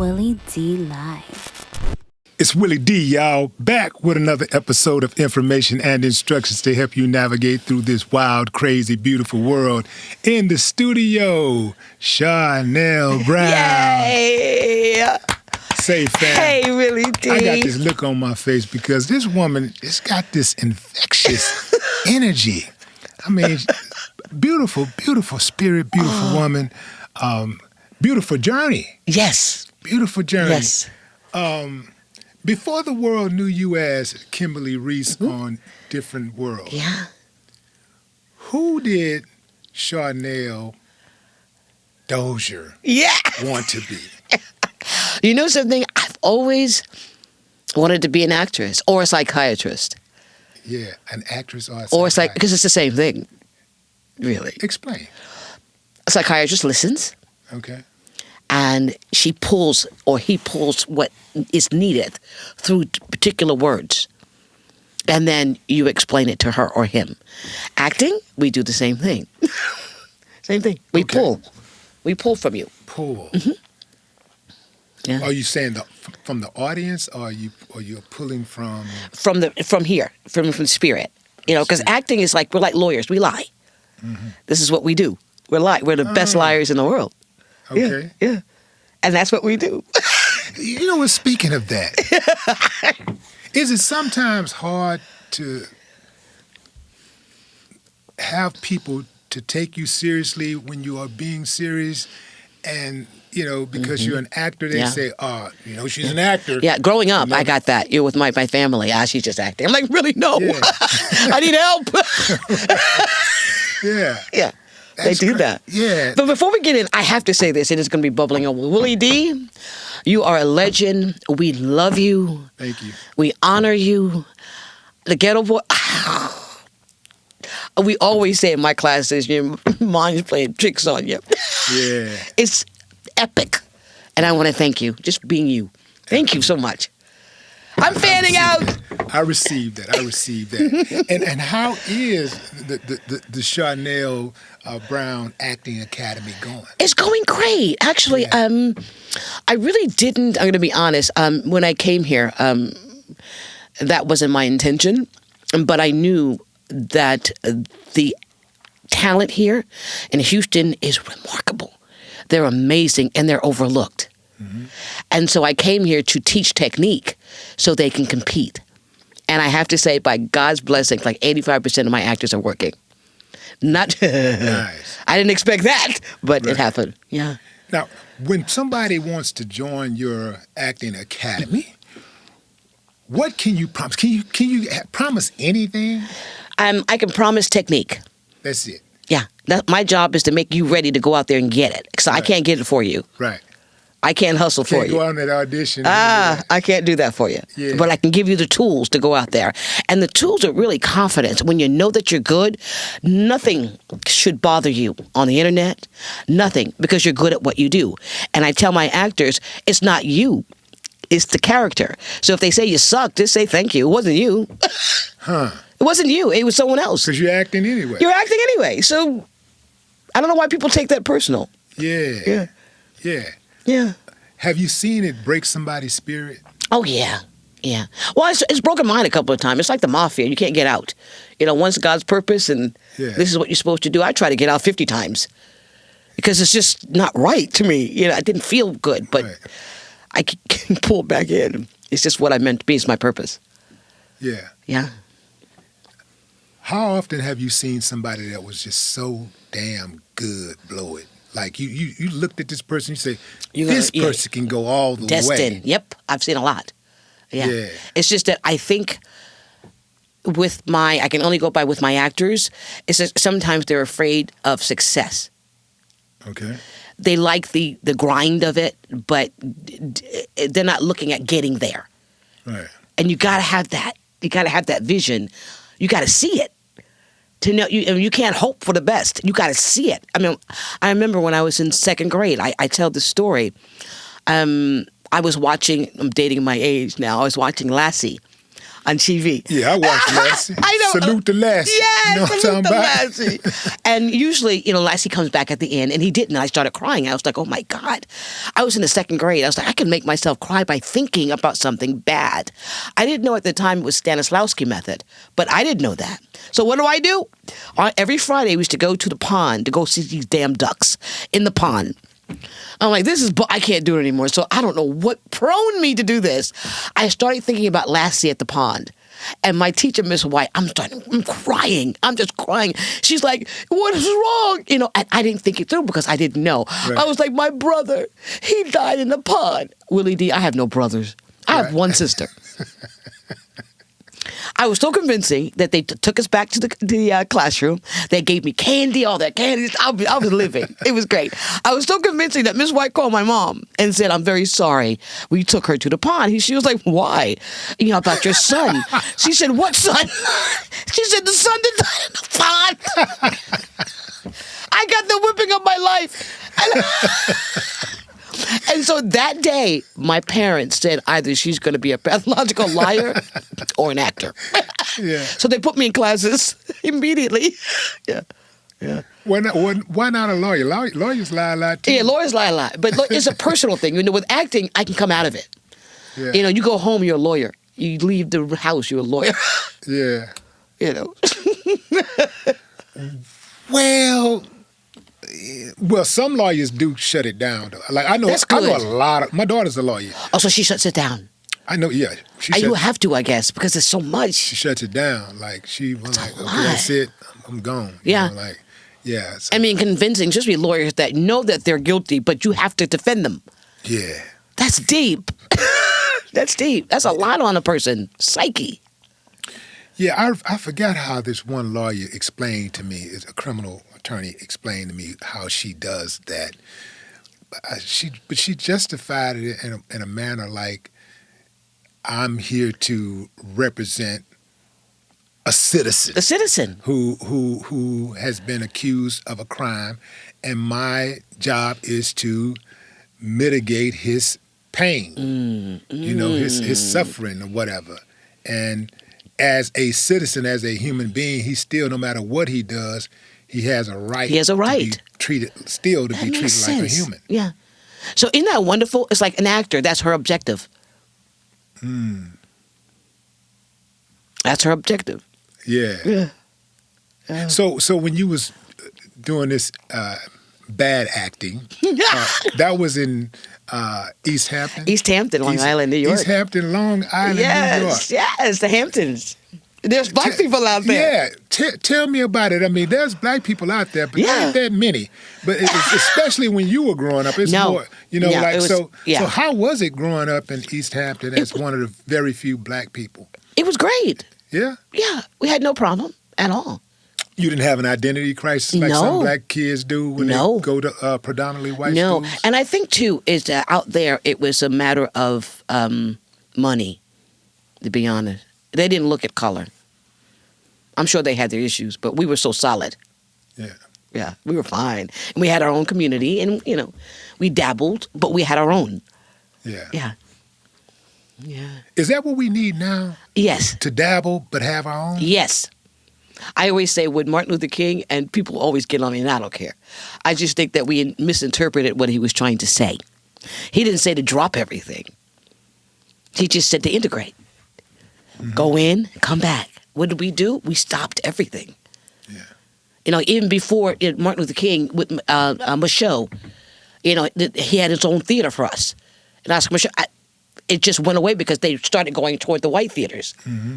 Willie D Live. It's Willie D, y'all, back with another episode of information and instructions to help you navigate through this wild, crazy, beautiful world. In the studio, Charnele Brown. Yay! Say, fam. Hey, Willie D. I got this look on my face because this woman has got this infectious energy. I mean, beautiful, beautiful spirit, beautiful woman. Beautiful journey. Yes. Beautiful journey. Yes. Before the world knew you as Kimberly Reese on Different World, Yeah. who did Charnele Dozier Yeah. want to be? You know something? I've always wanted to be an actress or a psychiatrist. Yeah, an actress or a Or psychiatrist. because it's the same thing, really. Explain. A psychiatrist listens Okay. and she pulls or he pulls what is needed through particular words. And then you explain it to her or him. Acting, we do the same thing. Same thing. We Okay. pull. We pull from you. Pull. Yeah. Are you saying from the audience, or you're pulling from? From here, from spirit, you know, because acting is like we're like lawyers. We lie. This is what we do. We're the best liars in the world. Okay. Yeah, and that's what we do. You know what? Speaking of that, is it sometimes hard to have people to take you seriously when you are being serious, and you know because you're an actor, they Yeah. say, she's an actor. Yeah, growing up, I got that. You're with my family. She's just acting. I'm like, really? No, Yeah. I need help. Yeah. Yeah, they do that. Yeah. But before we get in, I have to say this, and it's going to be bubbling over. Willie D, you are a legend. We love you. Thank you. We honor you. The Ghetto Boy. We always say in my classes, your mind's playing tricks on you. Yeah. It's epic. And I want to thank you, just being you. Thank you so much. I'm fanning out. I received that. And how is the Charnele Brown Acting Academy going? It's going great. Actually, I really didn't, I'm going to be honest, when I came here, that wasn't my intention, but I knew that the talent here in Houston is remarkable. They're amazing and they're overlooked. And so I came here to teach technique so they can compete. And I have to say, by God's blessing, like 85% of my actors are working. Not, Nice. I didn't expect that, but Right. it happened. Yeah. Now, when somebody wants to join your acting academy, what can you promise? Can you promise anything? I can promise technique. That's it. Yeah. My job is to make you ready to go out there and get it. So I Right. can't get it for you. Right. I can't hustle for Can't you. go out on that audition. I can't do that for you. Yeah. But I can give you the tools to go out there. And the tools are really confidence. When you know that you're good, nothing should bother you on the internet. Nothing, because you're good at what you do. And I tell my actors, it's not you. It's the character. So if they say you suck, just say thank you. It wasn't you. It wasn't you. It was someone else. Because you're acting anyway. You're acting anyway. So I don't know why people take that personal. Yeah. Yeah. Yeah. Yeah. Have you seen it break somebody's spirit? Oh, yeah. Yeah. Well, it's broken mine a couple of times. It's like the mafia. You can't get out. You know, once God's purpose and this is what you're supposed to do, I try to get out 50 times because it's just not right to me. You know, I didn't feel good, but Right. I can pull back in. It's just what I meant to be. It's my purpose. Yeah. Yeah. How often have you seen somebody that was just so damn good blow it? Like you looked at this person, you say, this person can go all the way. Destined. Yep. I've seen a lot. Yeah. Yeah. It's just that I think I can only go by with my actors, is that sometimes they're afraid of success. Okay. They like the grind of it, but they're not looking at getting there. Right. And you got to have that. You got to have that vision. You got to see it. To know you can't hope for the best. You got to see it. I mean, I remember when I was in second grade. I tell the story. I was watching. I'm dating my age now. I was watching Lassie on TV. Yeah, I watched Lassie. I know. Salute to Lassie. Yes, you know what I'm salute talking to about? Lassie. And usually, Lassie comes back at the end, and he didn't. I started crying. I was like, oh my God. I was in the second grade. I was like, I can make myself cry by thinking about something bad. I didn't know at the time it was Stanislavski method, but I didn't know that. So what do? Every Friday, we used to go to the pond to go see these damn ducks in the pond. I'm like, I can't do it anymore. So I don't know what prone me to do this. I started thinking about Lassie at the pond. And my teacher, Miss White, I'm crying. I'm just crying. She's like, what is wrong? And I didn't think it through because I didn't know. Right. I was like, my brother, he died in the pond. Willie D, I have no brothers. I have one sister. I was so convincing that they took us back to the classroom. They gave me candy, all that candy. I was living. It was great. I was so convincing that Miss White called my mom and said, I'm very sorry. We took her to the pond. She was like, why? About your son. She said, what son? She said, the son that died in the pond. I got the whipping of my life. And so that day, my parents said either she's going to be a pathological liar or an actor. Yeah. So they put me in classes immediately. Yeah. Yeah. Why not a lawyer? Lawyers lie a lot too. Yeah, lawyers lie a lot. But it's a personal thing. With acting, I can come out of it. Yeah. You go home, you're a lawyer. You leave the house, you're a lawyer. Yeah. Well, some lawyers do shut it down, though. Like I know a lot of. My daughter's a lawyer. Oh, so she shuts it down. I know. Yeah, you have to, I guess, because there's so much. She shuts it down. Like she was like, okay, that's it. I'm gone. Yeah. So. Convincing just be lawyers that know that they're guilty, but you have to defend them. Yeah. That's deep. That's deep. That's a lot on a person. Psyche. Yeah, I forgot how this one lawyer explained to me, is a criminal attorney explained to me how she does that. But she justified it in a manner like, I'm here to represent a citizen. A citizen. Who has been accused of a crime, and my job is to mitigate his pain, his suffering or whatever. And as a citizen, as a human being, he still, no matter what he does, he has a right. He has a right. To be treated like a human. Yeah. So isn't that wonderful? It's like an actor. That's her objective. That's her objective. Yeah. Yeah. So when you was doing this bad acting, that was in East Hampton? East Hampton, Long Island, New York. East Hampton, Long Island, New York. Yes, the Hamptons. There's black people out there. Yeah, tell me about it. I mean, there's black people out there, but not that many. But especially when you were growing up, it's more, So how was it growing up in East Hampton as one of the very few black people? It was great. Yeah? Yeah, we had no problem at all. You didn't have an identity crisis like some black kids do when they go to predominantly white schools? No, and I think, too, is that out there it was a matter of money, to be honest. They didn't look at color. I'm sure they had their issues, but we were so solid. Yeah. Yeah, we were fine. And we had our own community, and, we dabbled, but we had our own. Yeah. Yeah. Yeah. Is that what we need now? Yes. To dabble, but have our own? Yes. I always say with Martin Luther King, and people always get on me, and I don't care. I just think that we misinterpreted what he was trying to say. He didn't say to drop everything. He just said to integrate. Mm-hmm. Go in, come back. What did we do? We stopped everything. Yeah. Even before Martin Luther King with Michaud, he had his own theater for us. And I was Michaud, it just went away because they started going toward the white theaters. Mm-hmm.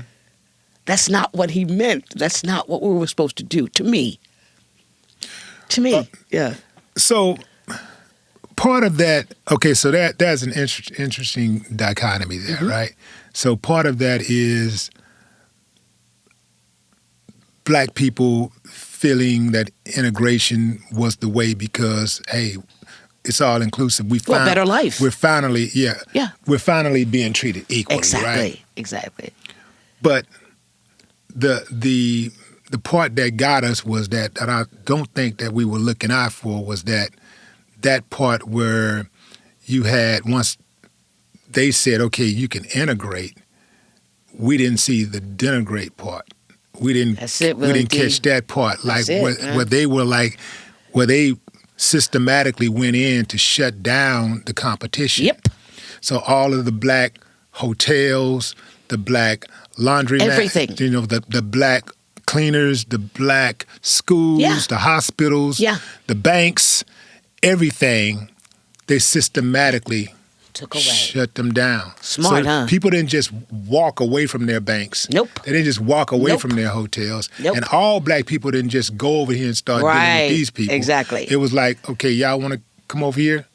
That's not what he meant. That's not what we were supposed to do, to me. Yeah. So part of that, okay, so that's an interesting dichotomy there, mm-hmm. right? So part of that is black people feeling that integration was the way because, hey, it's all inclusive. Better life. We're finally, we're finally being treated equally, right? Exactly. But the part that got us was that I don't think that we were looking out for was that part where you had, once they said, okay, you can integrate, we didn't see the denigrate part. We didn't. That's it, we Willie didn't D. catch that part. Like That's it, where they were like, where they systematically went in to shut down the competition. Yep. So all of the black hotels, the black laundry, Everything. The black cleaners, the black schools, Yeah. the hospitals, Yeah. the banks, everything, they systematically Took away. shut them down. Smart, so huh? People didn't just walk away from their banks. Nope. They didn't just walk away Nope. from their hotels. Nope. And all black people didn't just go over here and start dealing Right. with these people. Exactly. It was like, okay, y'all want to come over here?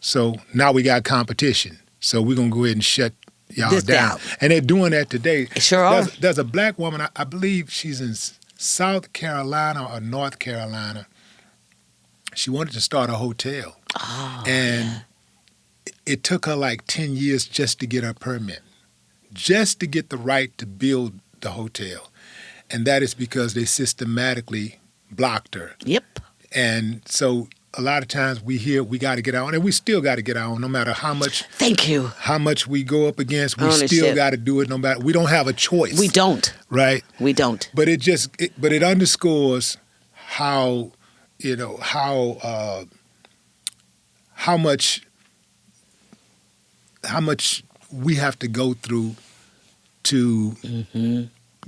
So now we got competition. So we're going to go ahead and shut y'all This down. down. And they're doing that today. Sure are. There's a black woman, I believe she's in South Carolina or North Carolina. She wanted to start a hotel. Oh, And it took her like 10 years just to get her permit, just to get the right to build the hotel. And that is because they systematically blocked her. Yep. And so a lot of times we hear we got to get our own, and we still got to get our own, no matter how much Thank you. we go up against, we Ownership. still got to do it no matter, we don't have a choice. We don't. Right? We don't. But it underscores how, how much we have to go through to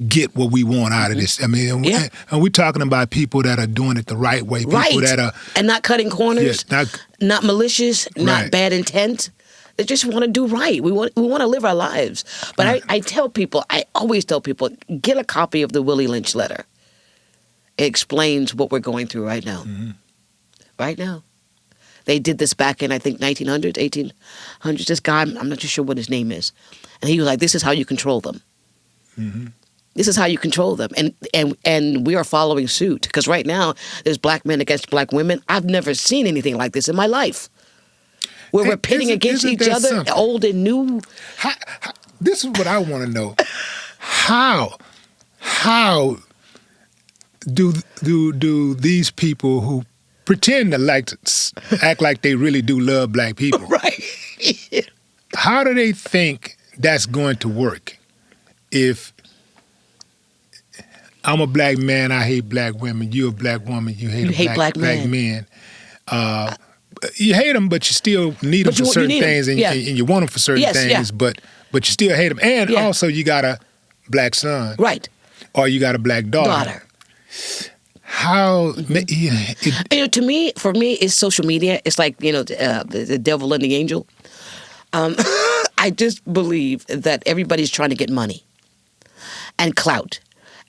get what we want out of this. I mean, and we're talking about people that are doing it the right way, people Right. that are And not cutting corners, not malicious, not Right. bad intent. They just want to do right. We want to live our lives. But I tell people, I always tell people, get a copy of the Willie Lynch letter. It explains what we're going through right now. Right now. They did this back in, I think, 1900s, 1800s. This guy, I'm not too sure what his name is. And he was like, this is how you control them. This is how you control them. And we are following suit. Because right now, there's black men against black women. I've never seen anything like this in my life. Where we're pitting against each other, something? old and new. This is what I want to know. How do these people who pretend to act like they really do love black people, Right. how do they think that's going to work? If I'm a black man, I hate black women. You're a black woman, you hate black men. men. You hate them, but you still need them for certain things, and you want them for certain things, but you still hate them. And also, you got a black son, Right. or you got a black daughter. How? To me, for me, it's social media. It's like, the devil and the angel. I just believe that everybody's trying to get money and clout.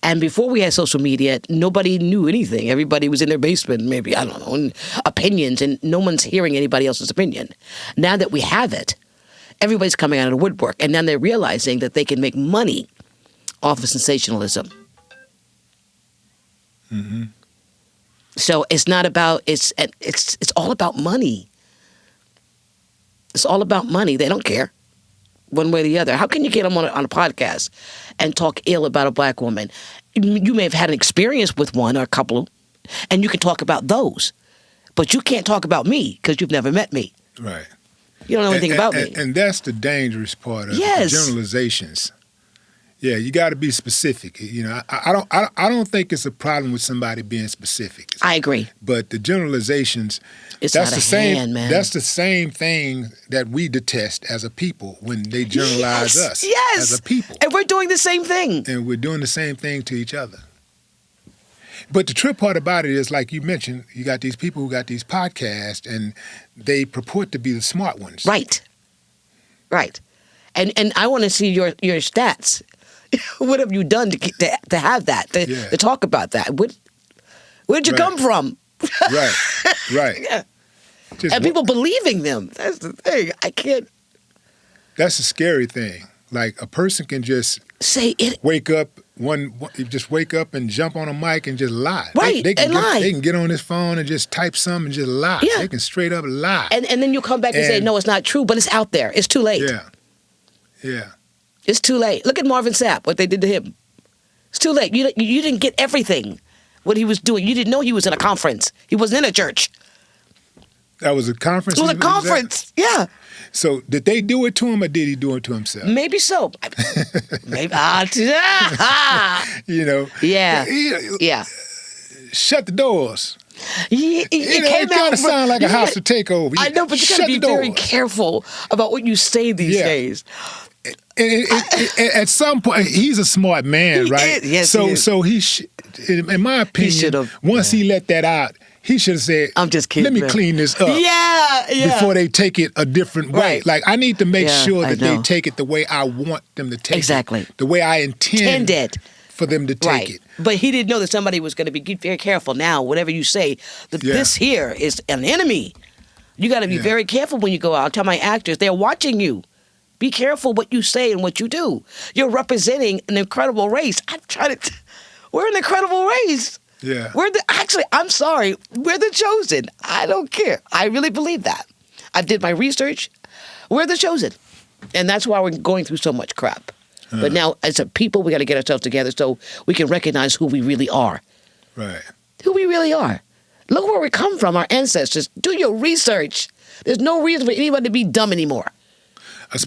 And before we had social media, nobody knew anything. Everybody was in their basement, maybe, I don't know, and opinions, and no one's hearing anybody else's opinion. Now that we have it, everybody's coming out of the woodwork, and now they're realizing that they can make money off of sensationalism. So it's not about, it's all about money. It's all about money. They don't care one way or the other. How can you get them on a podcast and talk ill about a black woman? You may have had an experience with one or a couple, and you can talk about those. But you can't talk about me because you've never met me. Right. You don't know anything about me. And that's the dangerous part of Yes. generalizations. Yeah, you got to be specific. I don't think it's a problem with somebody being specific. I agree. But the generalizations, It's that's out the of same. hand, man. That's the same thing that we detest as a people when they generalize us as a people, and we're doing the same thing. and we're doing the same thing to each other. But the trip part about it is, like you mentioned, you got these people who got these podcasts, and they purport to be the smart ones. Right. And I want to see your stats. What have you done to have that, to talk about that? Where'd you come from? Right. Yeah. Just And people believing them. That's the thing. I can't That's the scary thing. Like, a person can just say it. wake up and jump on a mic and just lie. Right, They can lie. They can get on this phone and just type something and just lie. Yeah. They can straight up lie. And then you come back and say, And- no, it's not true, but it's out there. It's too late. Yeah. It's too late. Look at Marvin Sapp, what they did to him. It's too late. You didn't get everything, what he was doing. You didn't know he was in a conference. He wasn't in a church. That was a conference? It was a conference, yeah. So did they do it to him or did he do it to himself? Maybe so. Maybe. You know? Yeah. Yeah. Shut the doors. It kind of sound like a hostile takeover. I know, but you got to be very careful about what you say these days. And at some point, he's a smart man, right? Yes, so in my opinion, once he let that out, he should have said, "I'm just kidding. Let me clean this up." Yeah. Before they take it a different way. Right. Like I need to make sure that they take it the way I want them to take it. The way I intended for them to take it. But he didn't know that somebody was going to be very careful. Now, whatever you say, this here is an enemy. You got to be very careful when you go out. I tell my actors, they're watching you. Be careful what you say and what you do. You're representing an incredible race. We're an incredible race. Yeah. I'm sorry, we're the chosen. I don't care. I really believe that. I did my research. We're the chosen. And that's why we're going through so much crap. But now, as a people, we got to get ourselves together so we can recognize who we really are. Right. Who we really are. Look where we come from, our ancestors. Do your research. There's no reason for anybody to be dumb anymore.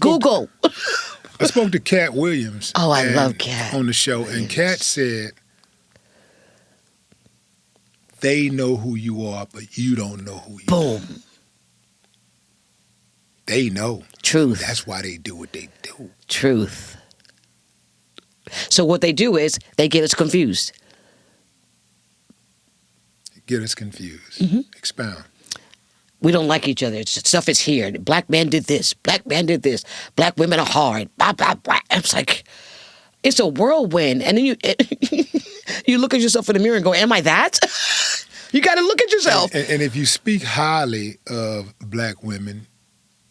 Google. I spoke to Cat Williams. Oh, I love Cat. On the show, and Cat said, they know who you are, but you don't know who you are. Boom. They know. Truth. That's why they do what they do. Truth. So what they do is they get us confused. Get us confused. Mm-hmm. Expound. We don't like each other. Stuff is here. Black man did this. Black man did this. Black women are hard. Blah, blah, blah. It's like, it's a whirlwind. And then you look at yourself in the mirror and go, am I that? You got to look at yourself. And if you speak highly of black women,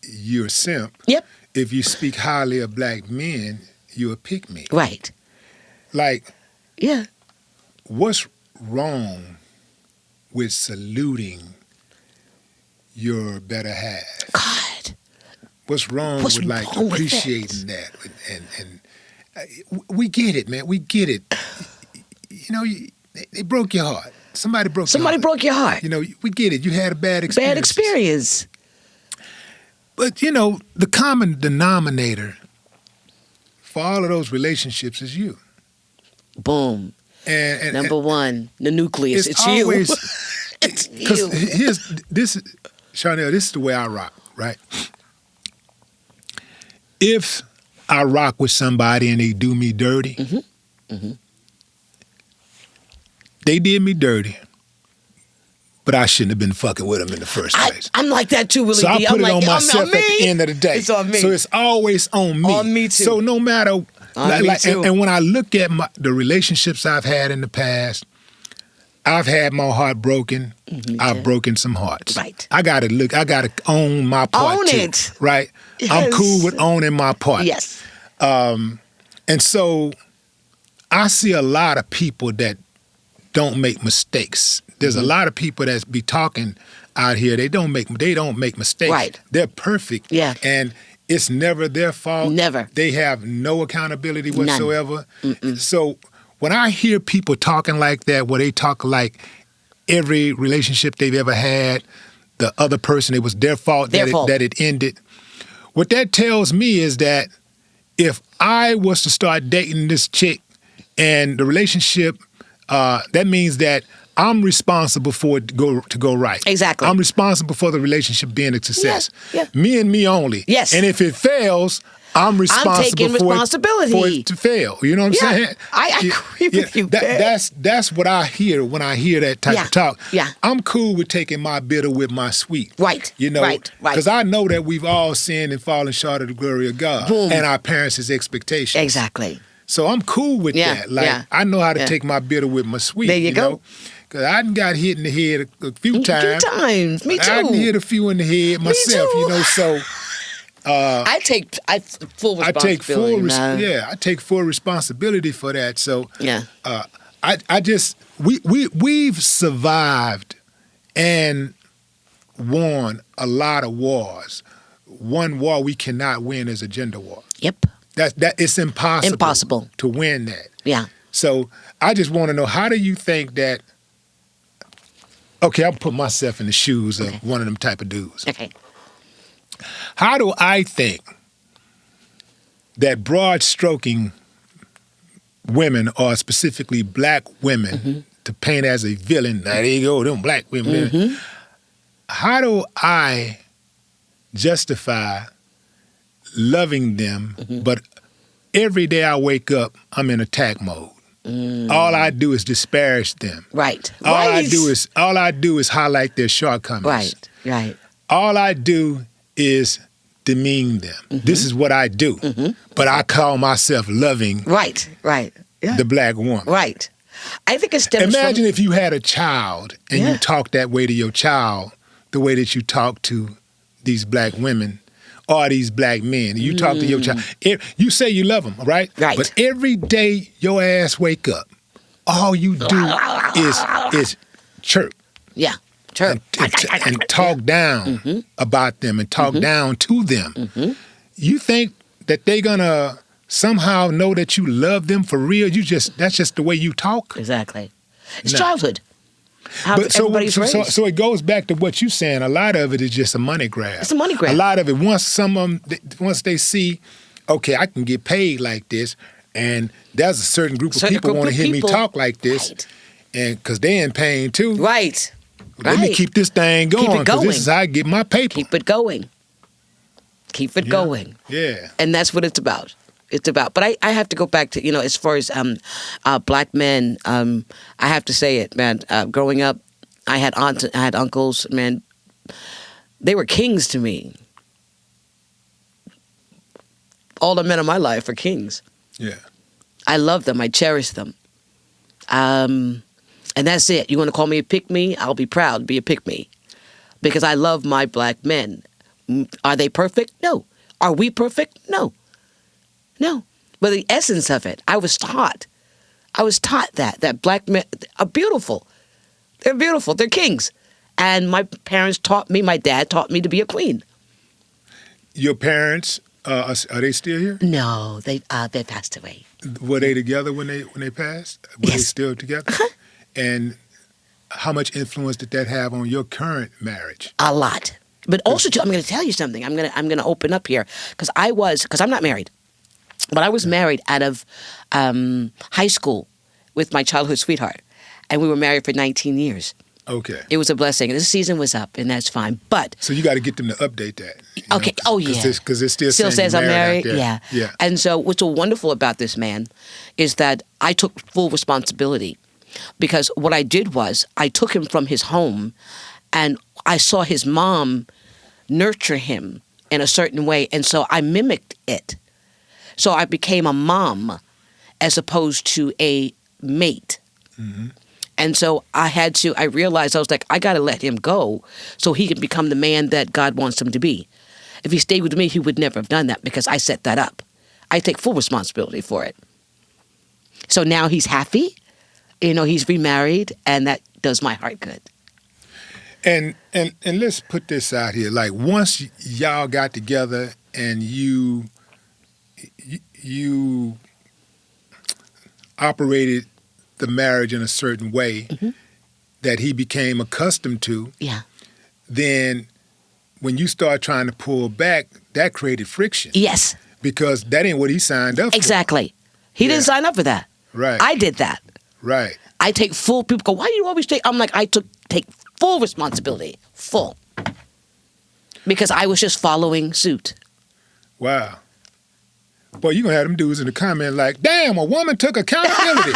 you're a simp. Yep. If you speak highly of black men, you're a pick-me. Right. Like, yeah. What's wrong with saluting your better half? God. What's wrong with appreciating that? And we get it, man. We get it. You know, they broke your heart. Somebody broke your heart. You know, we get it. You had a bad experience. Bad experience. But, you know, the common denominator for all of those relationships is you. Boom. And Number one, the nucleus. It's always, you. It's you. Because Charnele, this is the way I rock, right? If I rock with somebody and they do me dirty, they did me dirty, but I shouldn't have been fucking with them in the first place. I'm like that too, Willie So I D. put I'm it like, on myself at the end of the day. It's on me. So it's always on me. On me too. So no matter, me too. And when I look at the relationships I've had in the past, I've had my heart broken. I've broken some hearts. Right. I gotta own my part Own too. it. Right. Yes. I'm cool with owning my part. Yes. And so I see a lot of people that don't make mistakes. There's a lot of people that be talking out here. They don't make mistakes. Right. They're perfect. Yeah. And it's never their fault. Never. They have no accountability whatsoever. So when I hear people talking like that, where they talk like every relationship they've ever had, the other person, it was their fault that it ended. What that tells me is that if I was to start dating this chick and the relationship, that means that I'm responsible for it to go right. Exactly. I'm responsible for the relationship being a success. Yeah. Me and me only. Yes. And if it fails, I'm responsible taking responsibility for it to fail. You know what I'm saying? I agree with you. That's what I hear when I hear that type of talk. Yeah. I'm cool with taking my bitter with my sweet. Right. You know, right. Because I know that we've all sinned and fallen short of the glory of God. Boom. And our parents' expectations. Exactly. So I'm cool with that. Like I know how to take my bitter with my sweet. There you go. Because I done got hit in the head a few times. Me too. I done hit a few in the head myself, you know, so... I take full responsibility. I take full responsibility for that. So we've survived and won a lot of wars. One war we cannot win is a gender war. Yep. That it's impossible to win that. Yeah. So I just want to know, how do you think that Okay, I'm putting myself in the shoes of one of them type of dudes. Okay. How do I think that broad stroking women, or specifically black women, to paint as a villain, now there you go, them black women, how do I justify loving them, but every day I wake up, I'm in attack mode? All I do is disparage them. Right. All I do is highlight their shortcomings. Right. All I do is demean them. This is what I do. But I call myself loving Right. Yeah. the black woman. Right. I think it stems Imagine from... if you had a child and you talked that way to your child, the way that you talk to these black women or these black men. You talk to your child. You say you love them, right? Right. But every day your ass wake up, all you do is chirp. Yeah. Chirp. And talk down about them and talk down to them. You think that they gonna somehow know that you love them for real? That's just the way you talk. Exactly. It's No. childhood. How But everybody's raised. so it goes back to what you're saying. A lot of it is just a money grab. It's a money grab. A lot of it, once they see, okay, I can get paid like this, and there's a certain group of people want to hear me talk like this, Right. and because they're in pain too. Right. Let me keep this thing going, because going. this is how I get my paper. Keep it going. Keep it going. Yeah. And that's what it's about. But I have to go back to, as far as black men, I have to say it, man. Growing up, I had aunts, I had uncles, man. They were kings to me. All the men in my life are kings. Yeah. I love them. I cherish them. And that's it. You want to call me a pick-me? I'll be proud to be a pick-me. Because I love my black men. Are they perfect? No. Are we perfect? No. But the essence of it, I was taught that black men are beautiful. They're beautiful. They're kings. And my parents taught me, my dad taught me to be a queen. Your parents, are they still here? No, they passed away. Were they together when they passed? Were they Yes. still together? And how much influence did that have on your current marriage? A lot. But also, I'm going to tell you something. I'm going to open up here because I'm not married, but I was married out of high school with my childhood sweetheart, and we were married for 19 years. Okay. It was a blessing. This season was up, and that's fine. But So you got to get them to update that. okay. Oh yeah. Because it still says you're I'm married. out there. Yeah. Yeah. And so what's so wonderful about this man is that I took full responsibility, because what I did was I took him from his home, and I saw his mom nurture him in a certain way, and so I mimicked it. So I became a mom as opposed to a mate. Mm-hmm. And so I realized, I was like, I got to let him go so he can become the man that God wants him to be. If he stayed with me, he would never have done that because I set that up. I take full responsibility for it. So now he's happy, he's remarried, and that does my heart good. And let's put this out here. Like, once y'all got together and you operated the marriage in a certain way that he became accustomed to, Yeah. then when you start trying to pull back, that created friction. Yes. Because that ain't what he signed up for. Exactly. He didn't sign up for that. Right. I did that. Right. I take full. People go, why do you always take? I'm like, take full responsibility. Full. Because I was just following suit. Wow. Boy, you're going to have them dudes in the comment like, damn, a woman took accountability.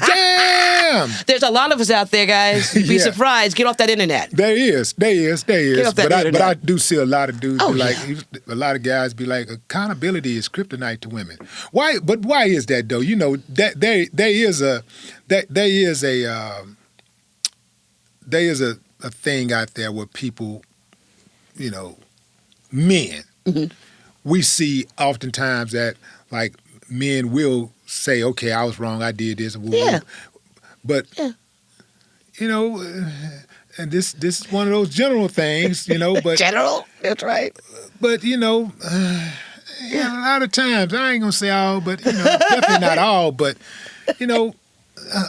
Damn. There's a lot of us out there, guys. You'd be Yeah. surprised. Get off that internet. There is. Get off that But internet. I do see a lot of dudes Oh, be like, a lot of guys be like, accountability is kryptonite to women. Why? But why is that though? That there is a thing out there where people, men, we see oftentimes that like men will say, okay, I was wrong, I did this. Yeah. But, and this is one of those general things, but General. That's right. but a lot of times, I ain't gonna say all, but definitely not all, but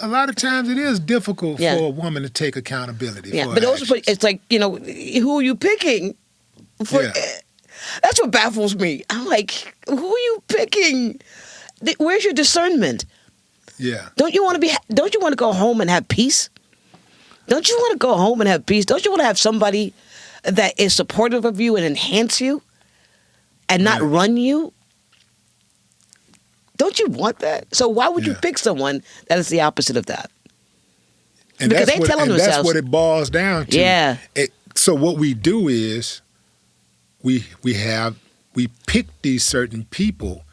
a lot of times it is difficult Yeah. for a woman to take accountability Yeah, for but her also actions. it's like, who are you picking? For, Yeah. That's what baffles me. I'm like, who are you picking? Where's your discernment? Yeah. Don't you want to go home and have peace? Don't you want to go home and have peace? Don't you want to have somebody that is supportive of you and enhance you and not Right. run you? Don't you want that? So why would you Yeah. pick someone that is the opposite of that? And Because that's they telling that's themselves- what it boils down to. Yeah. So what we do is we pick these certain people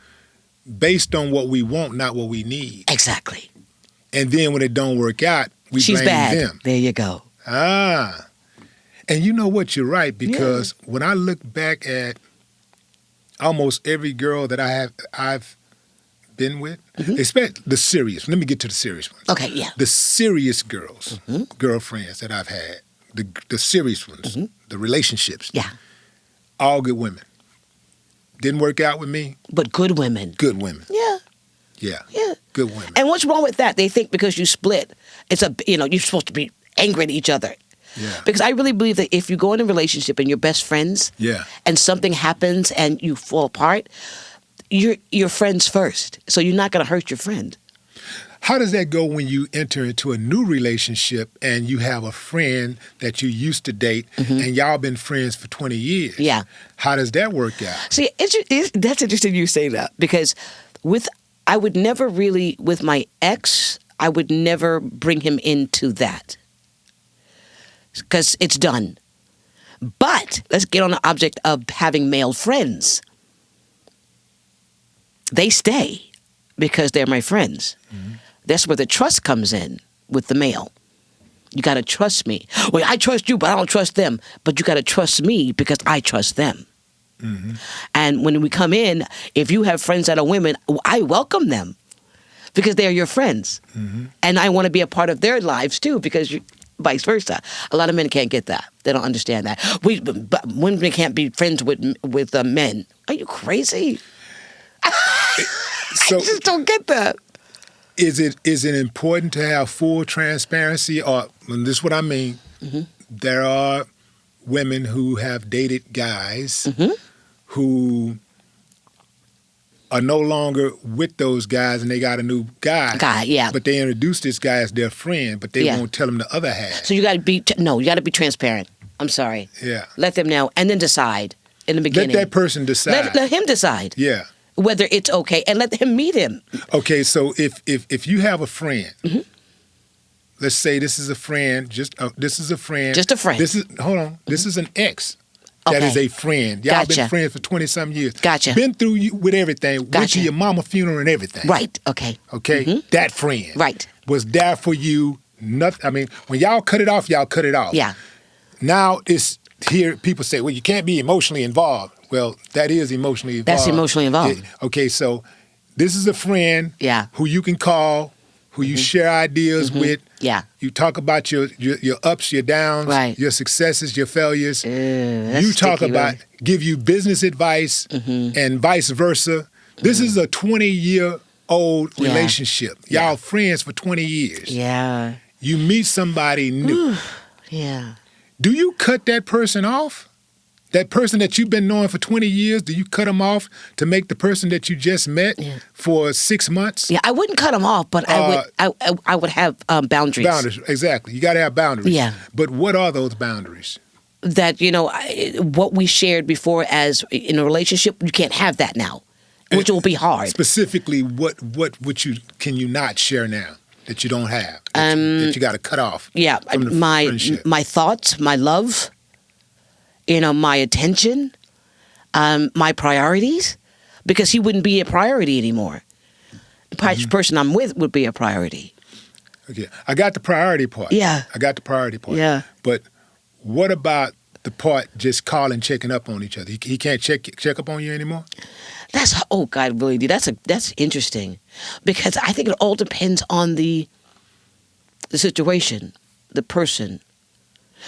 based on what we want, not what we need. Exactly. And then when it don't work out, we She's blame bad. them. There you go. Ah. And you know what? You're right, because when I look back at almost every girl that I've been with, especially the serious. Let me get to the serious ones. Okay, yeah. The serious girls, girlfriends that I've had, the serious ones, the relationships, Yeah. all good women. Didn't work out with me. But good women. Good women. Yeah. Yeah. Yeah. Good women. And what's wrong with that? They think because you split, you're supposed to be angry at each other. Yeah. Because I really believe that if you go in a relationship and you're best friends, Yeah. and something happens and you fall apart, you're friends first. So you're not going to hurt your friend. How does that go when you enter into a new relationship and you have a friend that you used to date and y'all been friends for 20 years? Yeah. How does that work out? See, that's interesting you say that, because with my ex, I would never bring him into that because it's done. But let's get on the object of having male friends. They stay because they're my friends. That's where the trust comes in with the male. You got to trust me. Well, I trust you, but I don't trust them. But you got to trust me because I trust them. And when we come in, if you have friends that are women, I welcome them because they're your friends. And I want to be a part of their lives too, because vice versa. A lot of men can't get that. They don't understand that. But women can't be friends with men. Are you crazy? So I just don't get that. is it important to have full transparency? Or, and this is what I mean, there are women who have dated guys who are no longer with those guys and they got a new guy. Yeah. But they introduced this guy as their friend, but they won't tell him the other half. So you got to be you got to be transparent. I'm sorry. Yeah. Let them know and then decide in the beginning. Let that person decide. Let him decide. Yeah. Whether it's okay, and let him meet him. Okay, so if you have a friend, let's say this is a friend, this is a friend. Just a friend. This is an ex that Okay. is a friend. Y'all Gotcha. been friends for 20-some years. Gotcha. Been through you with everything. Went to Gotcha. your mama funeral and everything. Right. Okay. Okay? That friend. Right. Was there for you. Nothing. I mean, when y'all cut it off, y'all cut it off. Yeah. Now it's here, people say, well, you can't be emotionally involved. Well, that is emotionally involved. That's emotionally involved. Okay, so this is a friend Yeah. who you can call, who you share ideas with. Yeah. You talk about your ups, your downs, Right. your successes, your failures. That's You talk sticky, about, right? give you business advice and vice versa. This is a 20-year-old Yeah. relationship. Y'all friends for 20 years. Yeah. You meet somebody new. Yeah. Do you cut that person off? That person that you've been knowing for 20 years, do you cut them off to make the person that you just met for 6 months? Yeah. I wouldn't cut him off, but I would have boundaries. Boundaries, exactly. You got to have boundaries. Yeah. But what are those boundaries? That what we shared before as in a relationship, you can't have that now, which will be hard. Specifically, what can you not share now that you don't have that you got to cut off? Yeah, from the friendship? my thoughts, my love, my attention, my priorities, because he wouldn't be a priority anymore. The person I'm with would be a priority. Okay, I got the priority part. Yeah. I got the priority part. Yeah. But what about the part just calling, checking up on each other? He can't check up on you anymore? That's God, really, dude. That's interesting, because I think it all depends on the situation, the person.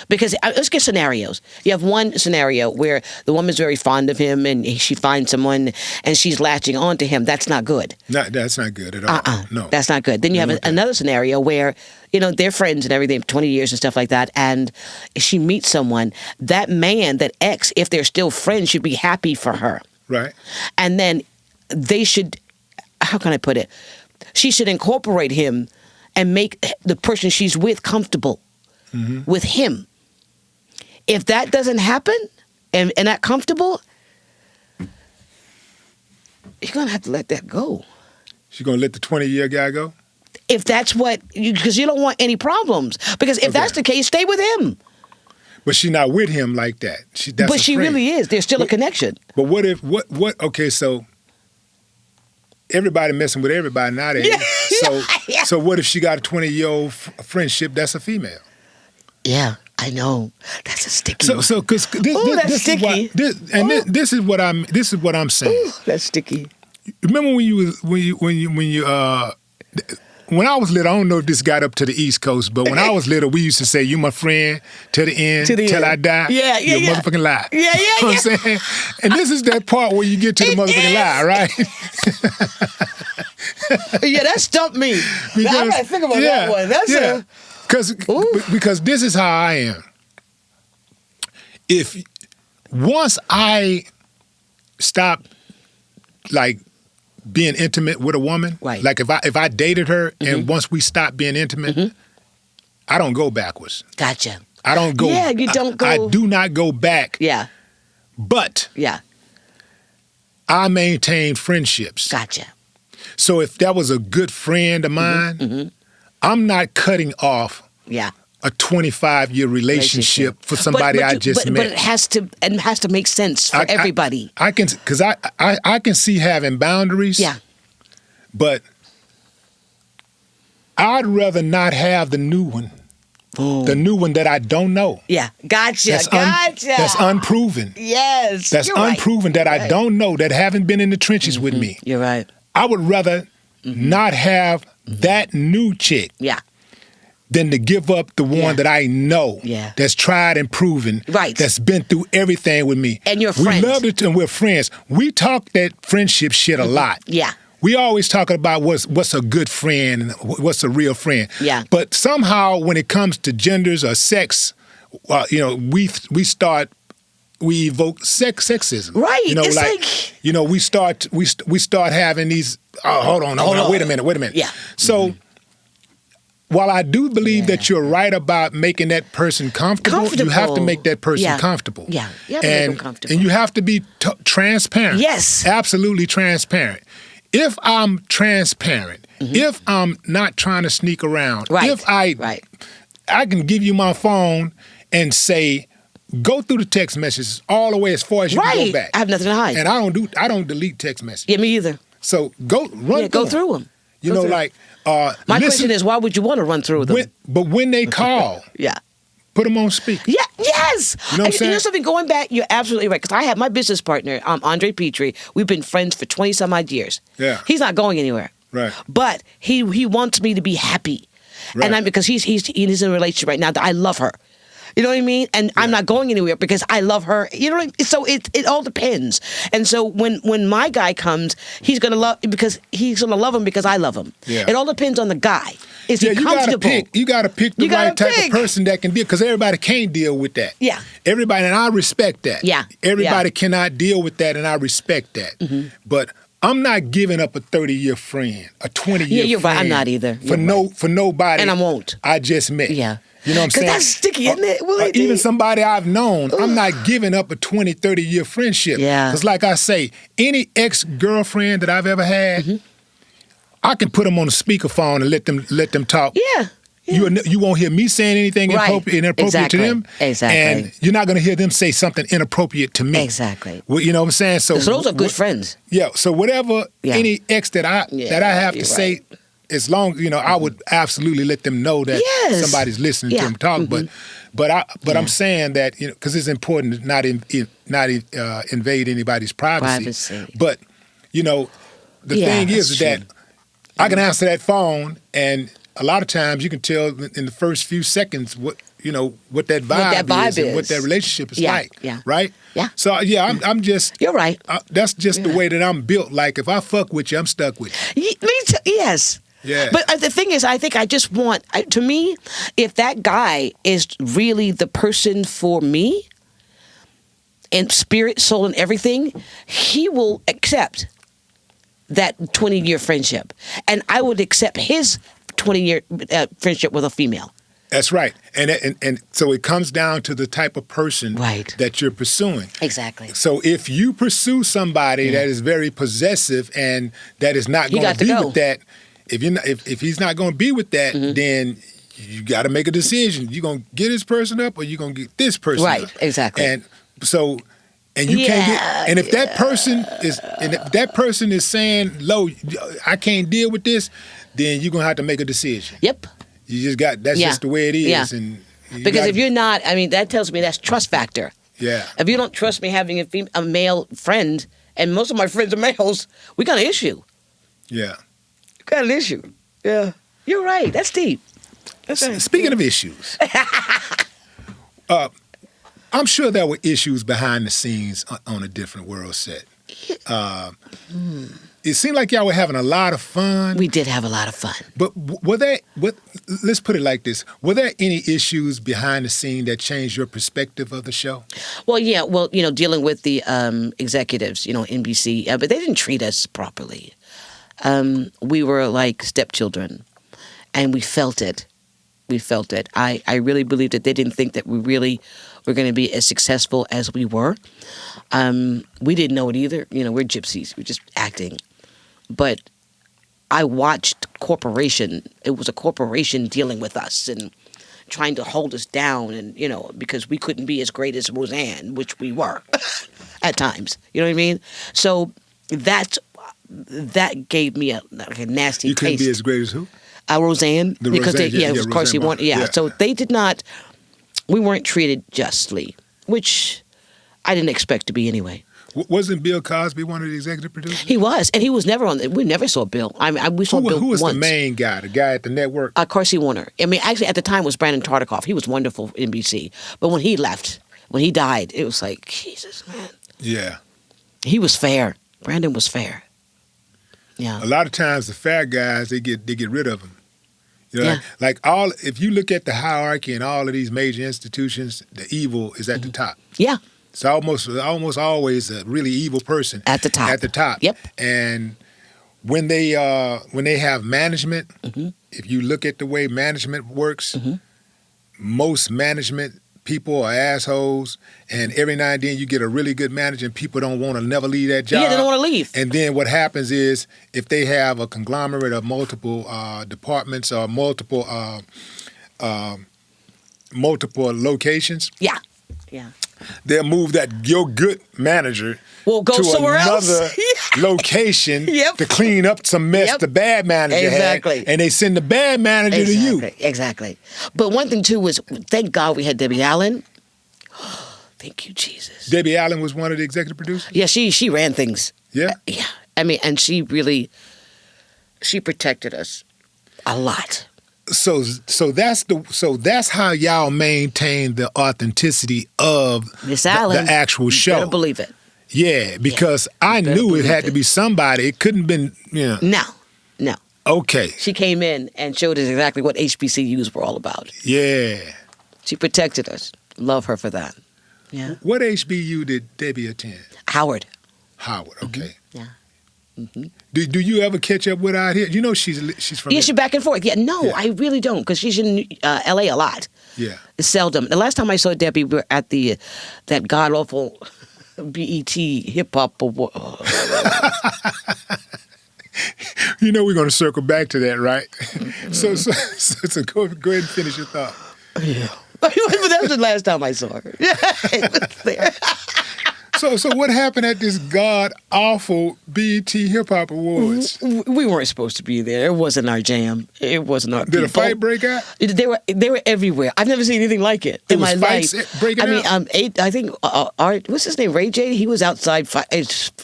Because let's get scenarios. You have one scenario where the woman's very fond of him and she finds someone and she's latching on to him. That's not good. No, that's not good at all. No. That's not good. Then you have another scenario where, they're friends and everything, 20 years and stuff like that, and she meets someone. That man, that ex, if they're still friends, should be happy for her. Right. And then they should, how can I put it? She should incorporate him and make the person she's with comfortable with him. If that doesn't happen and not comfortable, you're going to have to let that go. She's going to let the 20-year guy go? If that's because you don't want any problems. Because if that's the case, stay with him. But she's not with him like that. But she really is. There's still a connection. But what if, okay, so everybody messing with everybody nowadays. Yeah. So what if she got a 20-year-old friendship that's a female? Yeah, I know. That's a sticky. So because this sticky. This is what I'm saying. Ooh, that's sticky. Remember when I was little, I don't know if this got up to the East Coast, but when I was little, we used to say, "You my friend to the end, till I die." Yeah, you motherfucking lie. Yeah. You know what I'm saying? And this is that part where you get to the motherfucking lie, right? Yeah, that stumped me. I gotta think about that one. That's because this is how I am. If once I stop, like, being intimate with a woman, right? Like if I dated her and once we stop being intimate, I don't go backwards. Gotcha. I don't go. Yeah, you don't go. I do not go back. Yeah. But yeah, I maintain friendships. Gotcha. So if that was a good friend of mine, I'm not cutting off. Yeah. A 25-year relationship for somebody I just met. But it has to make sense for everybody. I can see having boundaries. Yeah. But I'd rather not have the new one. Ooh. The new one that I don't know. Yeah. Gotcha. That's unproven. Yes. That's unproven that I don't know, that haven't been in the trenches with me. You're right. I would rather not have that new chick. Yeah. Than to give up the one that I know, that's tried and proven, right? That's been through everything with me. And you're friends. We love it and we're friends. We talk that friendship shit a lot. Yeah. We always talking about what's a good friend and what's a real friend. Yeah. But somehow when it comes to genders or sex, we evoke sexism. Right. It's we start having these. Oh, hold on. Wait a minute. Yeah. So. While I do believe that you're right about making that person comfortable, you have to make that person comfortable. Yeah, you have to make them comfortable. And you have to be transparent. Yes. Absolutely transparent. If I'm transparent, if I'm not trying to sneak around, if I can give you my phone and say, go through the text messages all the way as far as you can go back. I have nothing to hide. And I don't delete text messages. Yeah, me either. So go through them. My question is, why would you want to run through them? But when they call, put them on speaker. Yeah, yes. You know what I'm saying? You know something, going back, you're absolutely right. Because I have my business partner, Andre Petrie. We've been friends for 20-some-odd years. Yeah. He's not going anywhere. Right. But he wants me to be happy. Right. And because he's in a relationship right now that I love her. You know what I mean? And I'm not going anywhere because I love her. You know what I mean? So it all depends. And so when my guy comes, he's gonna love him because I love him. Yeah. It all depends on the guy. Is he comfortable? You gotta pick the right type of person that can deal, because everybody can't deal with that. Yeah. Everybody, and I respect that. Yeah. Everybody cannot deal with that, and I respect that. But I'm not giving up a 30-year friend, a 20-year friend. Yeah, you're right. I'm not either. For nobody. And I won't. I just met. Yeah. You know what I'm saying? Because that's sticky, isn't it? Even somebody I've known, I'm not giving up a 20, 30-year friendship. Yeah. Because like I say, any ex-girlfriend that I've ever had, I can put them on a speakerphone and let them talk. Yeah. You won't hear me saying anything inappropriate to them. Exactly. And you're not going to hear them say something inappropriate to me. Exactly. Well, you know what I'm saying? So those are good friends. Yeah. So whatever any ex that I have to say, as long I would absolutely let them know that somebody's listening to them talk. But I'm saying that because it's important to not invade anybody's privacy. But the thing is that I can answer that phone, and a lot of times you can tell in the first few seconds what that vibe is and what that relationship is like. Yeah. Right? Yeah. So yeah, I'm just. You're right. That's just the way that I'm built. Like if I fuck with you, I'm stuck with you. Me too. Yes. Yeah. But the thing is, I think I just want, to me, if that guy is really the person for me, in spirit, soul, and everything, he will accept that 20-year friendship. And I would accept his 20-year friendship with a female. That's right. And so it comes down to the type of person that you're pursuing. Exactly. So if you pursue somebody that is very possessive and that is not going to be with that, if he's not going to be with that, then you got to make a decision. You going to get this person up or you going to get this person up. Right, exactly. And so, and you can't get, and if that person is saying, "Lo, I can't deal with this," then you're going to have to make a decision. Yep. You just got, that's just the way it is. Yeah. And because if you're not, that tells me that's trust factor. Yeah. If you don't trust me having a male friend, and most of my friends are males, we got an issue. Yeah. Got an issue. Yeah. You're right. That's deep. Speaking of issues, I'm sure there were issues behind the scenes on a different world set. It seemed like y'all were having a lot of fun. We did have a lot of fun. But let's put it like this. Were there any issues behind the scene that changed your perspective of the show? Well, yeah. Well, dealing with the executives, NBC, but they didn't treat us properly. We were like stepchildren, and we felt it. I really believe that they didn't think that we really were going to be as successful as we were. We didn't know it either. We're gypsies. We're just acting. But I watched corporation. It was a corporation dealing with us and trying to hold us down, and because we couldn't be as great as Roseanne, which we were at times. You know what I mean? So that gave me a nasty taste. You couldn't be as great as who? Roseanne, because Roseanne, of course he wanted. Yeah, so they did not. We weren't treated justly, which I didn't expect to be anyway. Wasn't Bill Cosby one of the executive producers? He was, and he was never on. We never saw Bill. We saw Bill Who was once. the main guy? The guy at the network? Carsey Warner. Actually, at the time it was Brandon Tartikoff. He was wonderful for NBC, but when he left, when he died, it was like Jesus, man. Yeah. He was fair. Brandon was fair. Yeah. A lot of times the fair guys they get rid of them. Yeah. Like if you look at the hierarchy in all of these major institutions, the evil is at the top. Yeah. It's almost always a really evil person at the top. At the top. Yep. And when they have management, if you look at the way management works, most management people are assholes, and every now and then you get a really good manager and people don't want to never leave that job. Yeah, they don't want to leave. And then what happens is if they have a conglomerate of multiple departments or multiple locations. Yeah. They'll move your good manager go to somewhere another else. location to clean up some mess the bad manager had, and they send the bad manager to you. Exactly. But one thing too was, thank God we had Debbie Allen. Thank you, Jesus. Debbie Allen was one of the executive producers? Yeah, she ran things. Yeah? Yeah. And she protected us a lot. So that's how y'all maintain the authenticity of the actual show. You better believe it. Yeah, because I knew it had to be somebody. It couldn't have been, No. Okay. She came in and showed us exactly what HBCUs were all about. Yeah. She protected us. Love her for that. Yeah. What HBU did Debbie attend? Howard. Okay. Yeah. Do you ever catch up with her out here? She's from... Yeah, she's back and forth. Yeah, no, I really don't, because she's in L.A. a lot. Yeah. Seldom. The last time I saw Debbie, we were at that god-awful BET hip-hop award. We're going to circle back to that, right? So go ahead and finish your thought. Yeah. But that was the last time I saw her. Yeah, it was there. So what happened at this god-awful BET Hip Hop Awards? We weren't supposed to be there. It wasn't our jam. It wasn't our people. Did a fight break out? They were everywhere. I've never seen anything like it in my life. Breaking out? I think what's his name? Ray J. He was outside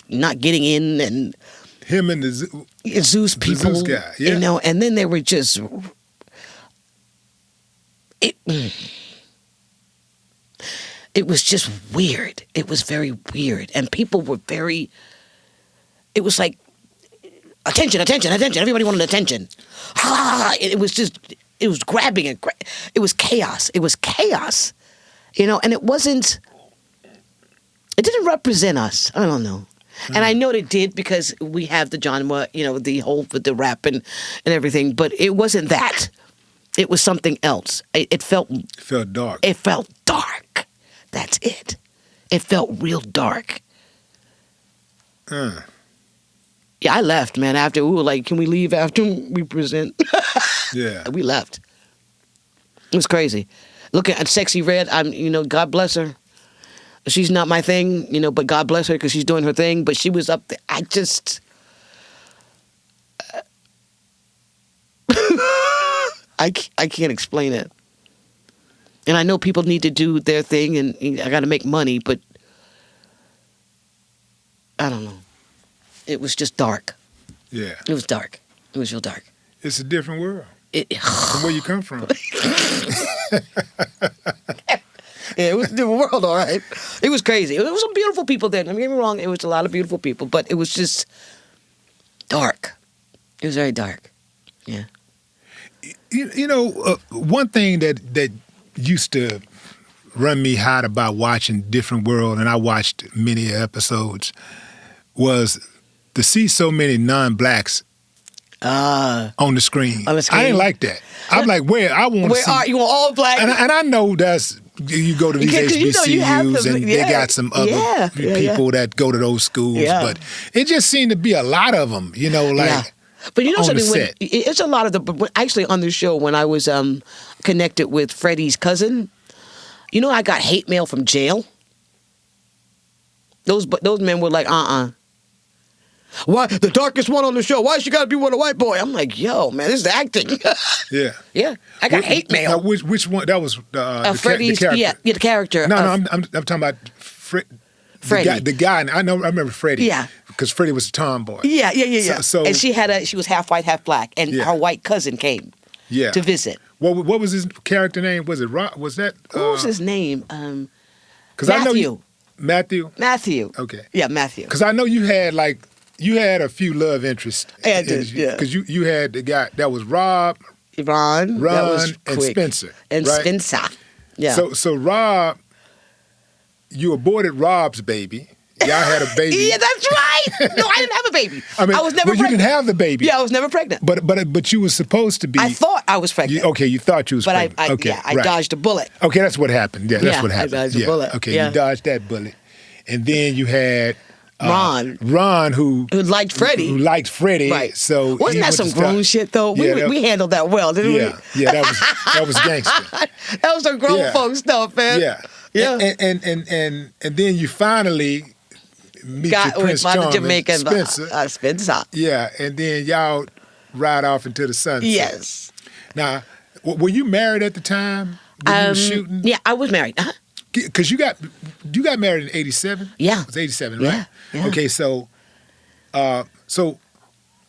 not getting in, and him and the Zeus people. The Zeus guy, yeah. And then they were just. it was just weird. It was very weird. And people were it was like, attention, attention, attention. Everybody wanted attention. It was grabbing and it was chaos. It was chaos, and it didn't represent us. I don't know. And I know it did because we have the genre, the whole with the rap and everything, but it wasn't that. It was something else. It felt dark. It felt dark. That's it. It felt real dark. Yeah, I left, man, after we were like, can we leave after we present? Yeah. We left. It was crazy. Looking at Sexy Red, God bless her. She's not my thing, but God bless her because she's doing her thing. But she was up there. I just... I can't explain it. And I know people need to do their thing and I got to make money, but I don't know. It was just dark. Yeah. It was dark. It was real dark. It's a different world from where you come from. Yeah, it was a different world, all right. It was crazy. It was some beautiful people there. Don't get me wrong. It was a lot of beautiful people, but it was just dark. It was very dark. Yeah. One thing that used to run me hot about watching Different World, and I watched many episodes, was to see so many non-blacks on the screen. I didn't like that. I'm like, I want to see. Where are you? All black? And I know you go to these HBCUs and they got some other people that go to those schools, but it just seemed to be a lot of them, But you know on something? It's a lot of actually on the show when I was connected with Freddie's cousin. I got hate mail from jail. Those men were like, Why the darkest one on the show? Why she got to be with a white boy? I'm like, yo, man, this is acting. Yeah. Yeah. I got hate mail. Now, which one? That was Freddie's. the character. The character. No, I'm talking about Freddie. The guy. I remember Freddie. Yeah. Because Freddie was a tomboy. Yeah. So, and she was half white, half black, and her white cousin came. Yeah. To visit. What was his character name? Was it Rob? Was that? What was his name? Matthew. I know Matthew. Okay. Yeah, Matthew. Because I know you had a few love interests. Yeah, I did. Yeah. Because you had the guy that was Rob, Ron, and Spencer. And right? Spencer. Yeah. So Rob, you aborted Rob's baby. Y'all had a baby. Yeah, that's right. No, I didn't have a baby. I was never pregnant. You can have the baby. Yeah, I was never pregnant. But you were supposed to be. I thought I was pregnant. You thought you was pregnant. I dodged a bullet. Okay, that's what happened. Yeah, that's what happened. I dodged a bullet. Okay, you dodged that bullet. And then you had Ron, who liked Freddie. Right. So wasn't that some grown shit though? We handled that well, didn't we? Yeah, that was gangster. That was some grown folk stuff, man. Yeah. And then you finally meet your Prince Charming, Jamaican Spencer. Spencer. Yeah, and then y'all ride off into the sunset. Yes. Now, were you married at the time when you were shooting? Yeah, I was married. Because you got married in 87? Yeah. It was 87, right? Yeah. Okay, so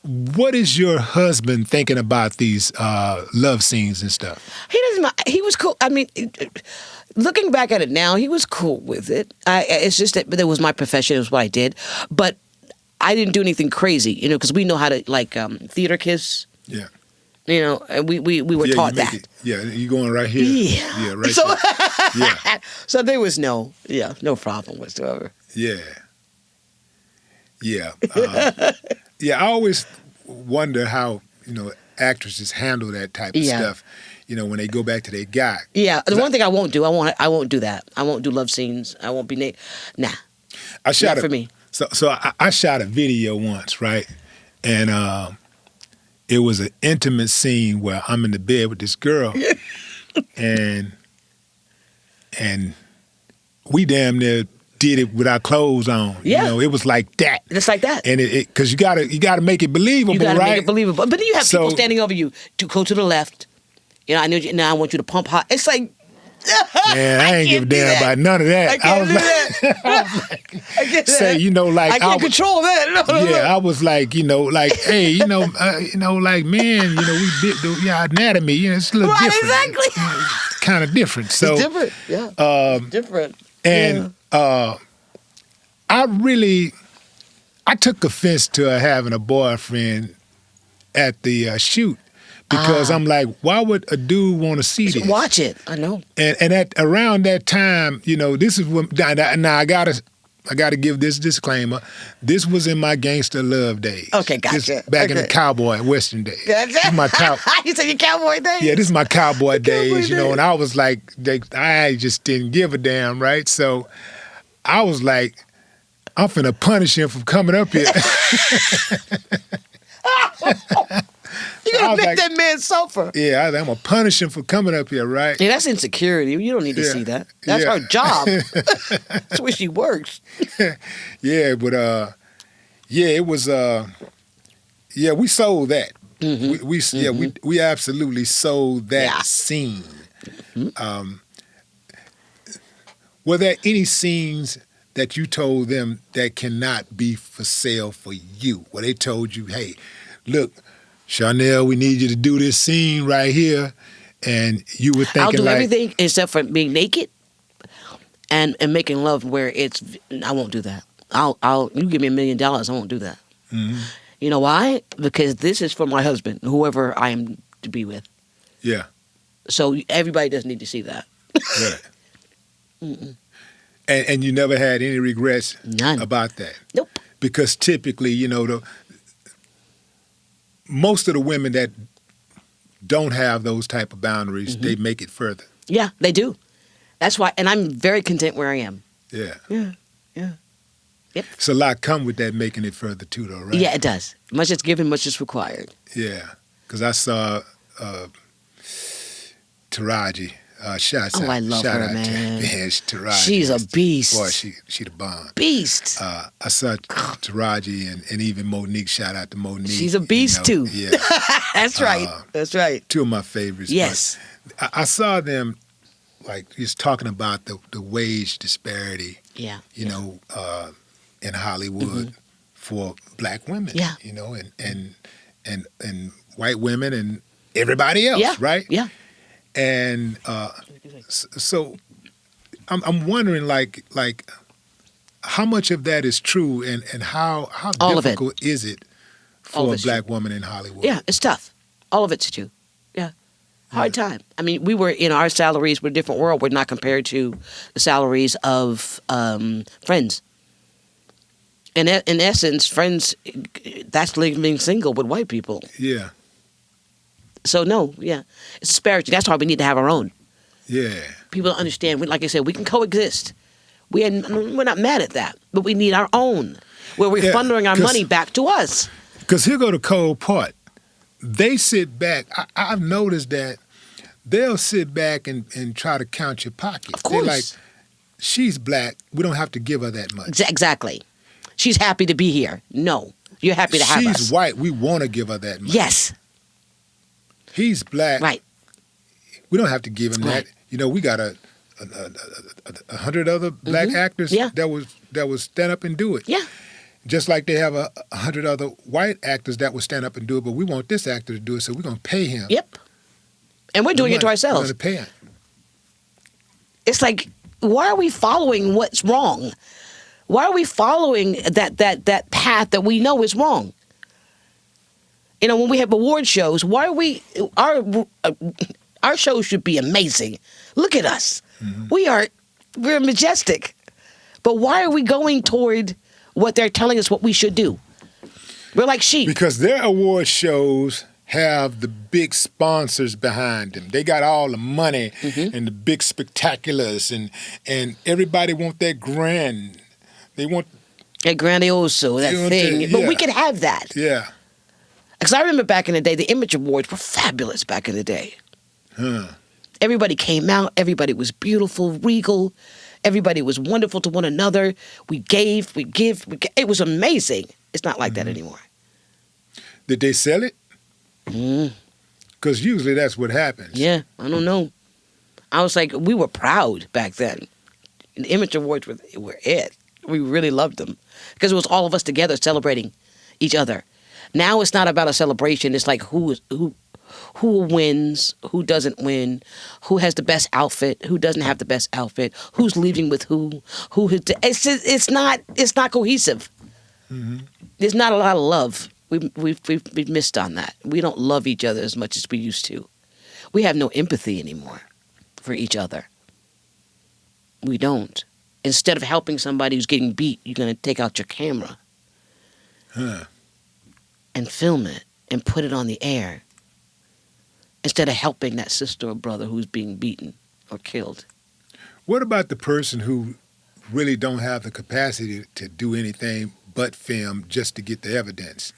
what is your husband thinking about these love scenes and stuff? He doesn't mind. He was cool. I mean, looking back at it now, he was cool with it. It's just that it was my profession. It was what I did. But I didn't do anything crazy, because we know how to, theater kiss. Yeah. And we were taught that. Yeah, you going right here. Yeah. Right so, there. Yeah. So there was no problem whatsoever. Yeah. Yeah. I always wonder how, actresses handle that type of stuff, when they go back to their guy. Yeah. The one thing I won't do, I won't do that. I won't do love scenes. I won't be naked. Nah. Not for me. So I shot a video once, right? And it was an intimate scene where I'm in the bed with this girl, and we damn near did it with our clothes on. Yeah. It was like that. Just like that. And because you gotta make it believable, you gotta right? make it believable. But then you have people standing over you to go to the left. I know now I want you to pump hot. It's like, man, I ain't give a damn about none of that. I was like, I can't control that. No. I was like, hey, like, man, we did our anatomy, it's a little different. Exactly. Kind of different. So it's different. Yeah. Different. And I took offense to her having a boyfriend at the shoot because I'm like, why would a dude want to see this? Watch it. I know. And at around that time, this is when now I gotta give this disclaimer. This was in my gangster love days. Okay, gotcha. This back in the cowboy western days. This is my You said your cowboy days? Yeah, this is my cowboy days, days. and I was like, I just didn't give a damn, right? So I was like, I'm finna punish him from coming up here. You're going to make that man suffer. Yeah, I'm going to punish him for coming up here, right? Yeah, that's insecurity. You don't need to see that. That's her job. That's where she works. Yeah, but, it was, we sold that. Mm-hmm. We absolutely sold that scene. Mm-hmm. Were there any scenes that you told them that cannot be for sale for you? Where they told you, hey, look, Charnele, we need you to do this scene right here, and you were thinking I'll do like, everything except for being naked and making love where I won't do that. You give me $1 million, I won't do that. Mm-hmm. You know why? Because this is for my husband, whoever I am to be with. Yeah. So everybody doesn't need to see that. Right. And you never had any regrets None. about that? Nope. Because typically, most of the women that don't have those type of boundaries, they make it further. Yeah, they do. That's why, and I'm very content where I am. Yeah. Yeah. Yep. It's a lot come with that making it further too, though, right? Yeah, it does. Much is given, much is required. Yeah, because I saw Taraji. Shout I love shout her, out man. To Taraji. She's a beast. Boy, she the bomb. Beast. I saw Taraji and even Monique. Shout out to Monique. She's a beast too. Yeah. That's right. That's right. Two of my favorites. Yes. I saw them like just talking about the wage disparity. Yeah. In Hollywood for black women. Yeah. And white women and everybody else. Right. Yeah. And so I'm wondering like how much of that is true and how All difficult is it for a black woman in Hollywood? Yeah, it's tough. All of it's true. Yeah. Hard time. I mean, we were in our salaries were a different world. We're not compared to the salaries of Friends. In essence, Friends, that's living single with white people. Yeah. So no, it's disparity. That's why we need to have our own. Yeah. People don't understand. Like I said, we can coexist. We're not mad at that, but we need our own, where we're funneling our money back to us. Because here go the cold part. They sit back. I've noticed that they'll sit back and try to count your pocket. Of course. They're like, she's black. We don't have to give her that much. Exactly. She's happy to be here. No, you're happy to have us. She's white. We want to give her that much. Yes. He's black. Right. We don't have to give him that. We got 100 other black actors that was stand up and do it. Yeah. Just like they have 100 other white actors that will stand up and do it, but we want this actor to do it, so we're going to pay him. Yep. And we're doing it to ourselves. We're going to pay him. It's like, why are we following what's wrong? Why are we following that path that we know is wrong? When we have award shows, why are we our shows should be amazing. Look at us. Mm-hmm. We're majestic. But why are we going toward what they're telling us what we should do? We're like sheep. Because their award shows have the big sponsors behind them. They got all the money and the big spectaculars and everybody want that grand. They want that grandioso, that thing. But we can have that. Yeah. Because I remember back in the day, the Image Awards were fabulous back in the day. Huh. Everybody came out. Everybody was beautiful, regal. Everybody was wonderful to one another. We gave, we give. It was amazing. It's not like that anymore. Did they sell it? Because usually that's what happens. Yeah, I don't know. I was like, we were proud back then. The Image Awards were it. We really loved them. Because it was all of us together celebrating each other. Now it's not about a celebration. It's like who wins, who doesn't win, who has the best outfit, who doesn't have the best outfit, who's leaving with who. It's not cohesive. Mm-hmm. There's not a lot of love. We've missed on that. We don't love each other as much as we used to. We have no empathy anymore for each other. We don't. Instead of helping somebody who's getting beat, you're going to take out your camera and film it and put it on the air instead of helping that sister or brother who's being beaten or killed. What about the person who really don't have the capacity to do anything but film just to get the evidence?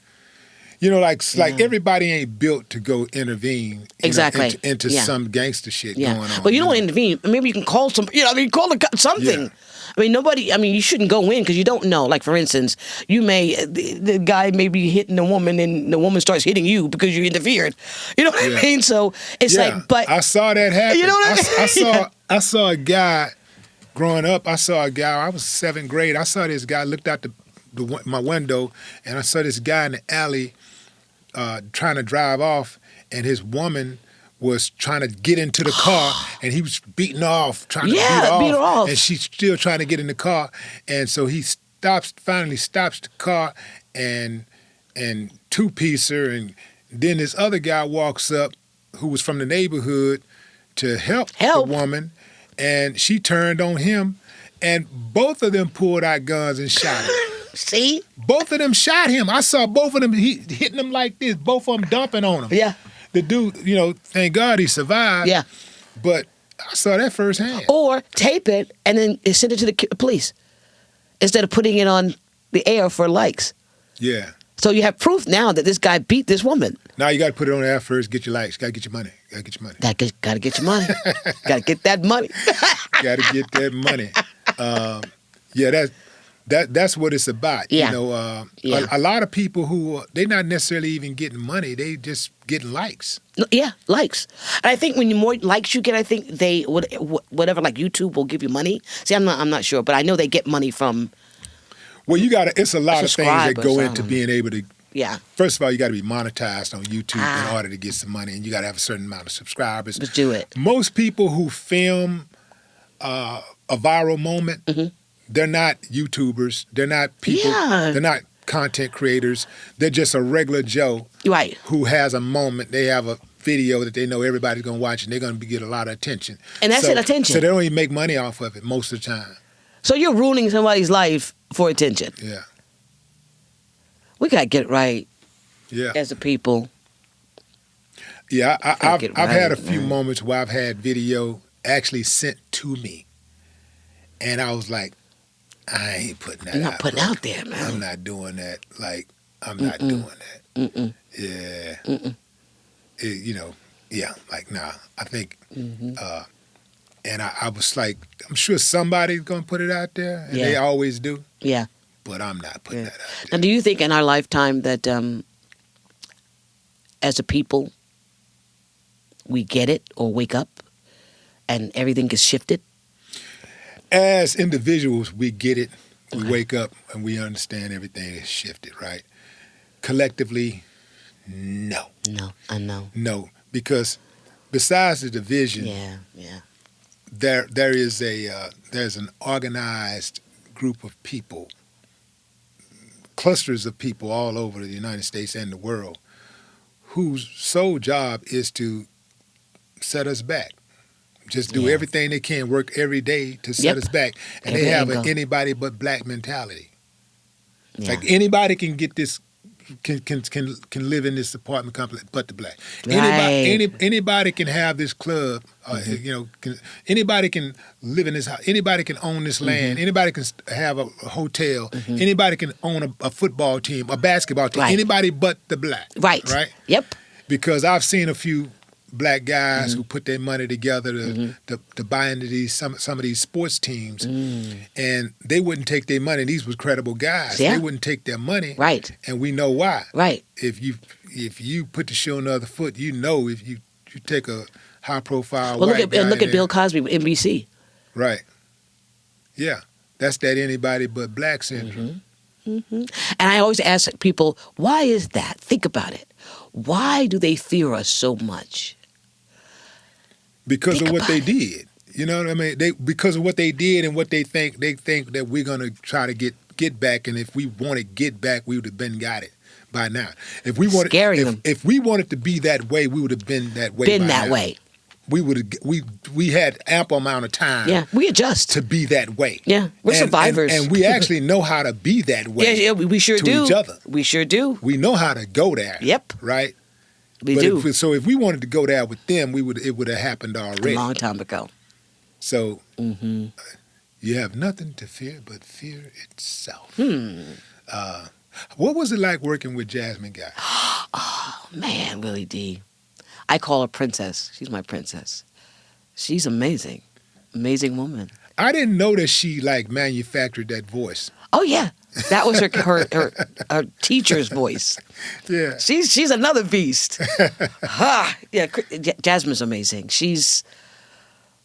You know, like everybody ain't built to go intervene into some gangster shit going on. But you don't intervene. Maybe you can call some, call something. Yeah. I mean, you shouldn't go in because you don't know. Like, for instance, the guy may be hitting the woman and the woman starts hitting you because you interfered. You know what I mean? So it's but I saw that happen. You know what I mean? I saw a guy growing up. I was 7th grade. I saw this guy, looked out my window, and I saw this guy in the alley trying to drive off, and his woman was trying to get into the car, and he was beating off, trying to beat her off, and she's still trying to get in the car, and so he finally stops the car and two-piece her, and then this other guy walks up who was from the neighborhood to help the woman, and she turned on him, and both of them pulled out guns and shot him. See? Both of them shot him. I saw both of them hitting him like this, both of them dumping on him. Yeah. The dude, thank God he survived. Yeah. But I saw that firsthand. Or tape it and then send it to the police instead of putting it on the air for likes. Yeah. So you have proof now that this guy beat this woman. Now you got to put it on the air first, get your likes, got to get your money. Got to get your money. Got to get your money. Got to get that money. Got to get that money. That's what it's about. Yeah. A lot of people who they're not necessarily even getting money; they just getting likes. Yeah, likes. And I think when the more likes you get, I think they whatever like YouTube will give you money. See, I'm not sure, but I know they get money from. Well, it's a lot of things that go into being able to. Yeah. First of all, you got to be monetized on YouTube in order to get some money, and you got to have a certain amount of subscribers. Let's do it. Most people who film a viral moment. Mm-hmm. They're not YouTubers. They're not people. Yeah. They're not content creators. They're just a regular Joe who has a moment. They have a video that they know everybody's going to watch, and they're going to get a lot of attention. And that's attention. So they don't even make money off of it most of the time. So you're ruining somebody's life for attention. Yeah. We got to get it right. Yeah. As a people. Yeah, I've had a few moments where I've had video actually sent to me, and I was like, I ain't putting that out. You're not putting out there, man. I'm not doing that. Like, I'm not doing that. Yeah. Like, nah. I think, and I was like, I'm sure somebody's going to put it out there, and they always do. Yeah. But I'm not putting that out there. Now, do you think in our lifetime that as a people, we get it or wake up and everything gets shifted? As individuals, we get it, we wake up, and we understand everything is shifted, right? Collectively, no. No, I know. No, because besides the division, there's an organized group of people, clusters of people all over the United States and the world, whose sole job is to set us back. Just do everything they can, work every day to set us back. And they have an anybody but black mentality. Yeah. Like anybody can get this, can live in this apartment complex but the black. Right. Anybody can have this club. Anybody can live in this house. Anybody can own this land. Anybody can have a hotel. Anybody can own a football team, a basketball team. Right. Anybody but the black. Right. Right. Yep. Because I've seen a few black guys who put their money together to buy into some of these sports teams, and they wouldn't take their money. These were credible guys. Yeah. They wouldn't take their money, right? And we know why. Right. If you put the shoe on the other foot, if you take a high profile. Well, look at Bill Cosby, NBC. Right. Yeah, that's that anybody but black syndrome. And I always ask people, why is that? Think about it. Why do they fear us so much? Because Think of what about they it. did. You know what I mean? Because of what they did and what they think that we're gonna try to get back, and if we wanted to get back, we would have been got it by now. If we wanted, Scaring them. if we wanted to be that way, we would have been that way. Been by that now. way. We would have. We had ample amount of time. Yeah, we adjust. To be that way. Yeah, we're survivors. And we actually know how to be that way. Yeah, we sure to do. each other. We sure do. We know how to go there. Yep. Right. We do. So if we wanted to go there with them, it would have happened already. A long time ago. So you have nothing to fear but fear itself. What was it like working with Jasmine Guy? Oh, man, Willie D. I call her princess. She's my princess. She's amazing. Amazing woman. I didn't know that she manufactured that voice. Oh, yeah. That was her teacher's voice. Yeah. She's another beast. Yeah, Jasmine's amazing. She's,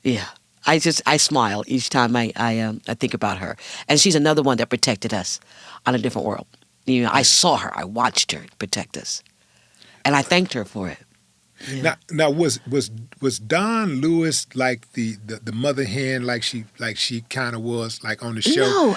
yeah. I smile each time I think about her. And she's another one that protected us on a different world. You know, I saw her. I watched her protect us. And I thanked her for it. Yeah. Now was Dawn Lewis like the mother hen like she kind of was like on the show? No,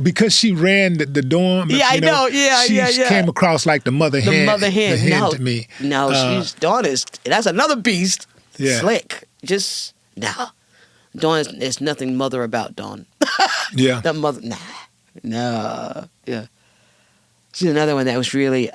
because she ran the dorm. Yeah, I know. Yeah, she came across like the mother hen. The mother hen. The hen No, to me. No, Dawn is. That's another beast. Yeah. Slick. Just no. Dawn is nothing mother about Dawn. Yeah. That mother. Nah. No. Yeah. She's another one that was really.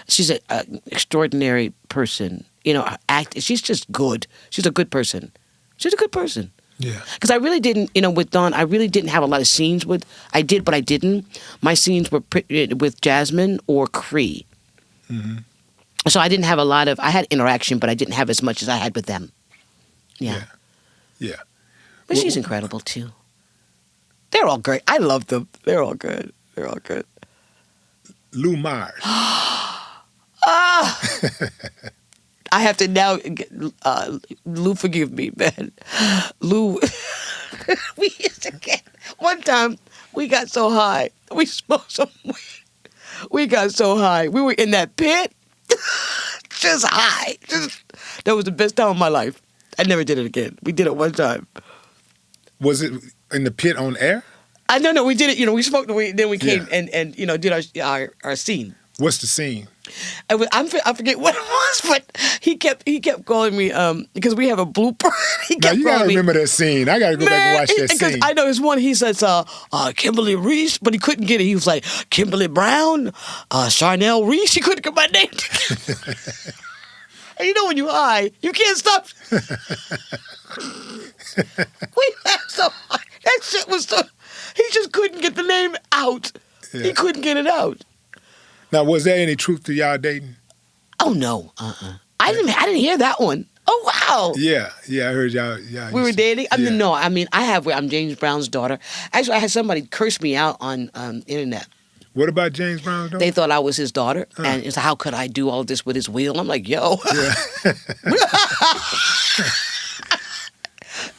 She's an extraordinary person. You know, she's just good. She's a good person. She's a good person. Yeah. Because I really didn't, with Dawn, I really didn't have a lot of scenes with. I did, but I didn't. My scenes were with Jasmine or Cree. Mm-hmm. So I didn't have a lot of. I had interaction, but I didn't have as much as I had with them. Yeah. Yeah. But she's incredible too. They're all great. I love them. They're all good. They're all good. Lou Myers. I have to now, Lou, forgive me, man. Lou, we used to get, one time, we got so high. We smoked some weed. We got so high. We were in that pit, just high. That was the best time of my life. I never did it again. We did it one time. Was it in the pit on air? No, we did it. We smoked the weed, then we came and did our scene. What's the scene? I forget what it was, but he kept calling me because we have a blooper. He kept you gotta calling me, remember that scene. I gotta go back and watch that scene. I know his one. He says Kimberly Reese, but he couldn't get it. He was like Kimberly Brown, Charnele Reese. He couldn't get my name together. And when you high, you can't stop. We laughed so hard. That shit was so. He just couldn't get the name out. Yeah. He couldn't get it out. Now, was there any truth to y'all dating? Oh no, I didn't hear that one. Oh wow. Yeah, I heard y'all. We were dating. No, I'm James Brown's daughter. Actually, I had somebody curse me out on internet. What about James Brown's daughter? They thought I was his daughter, and it's how could I do all this with his wheel? I'm like, yo. Yeah.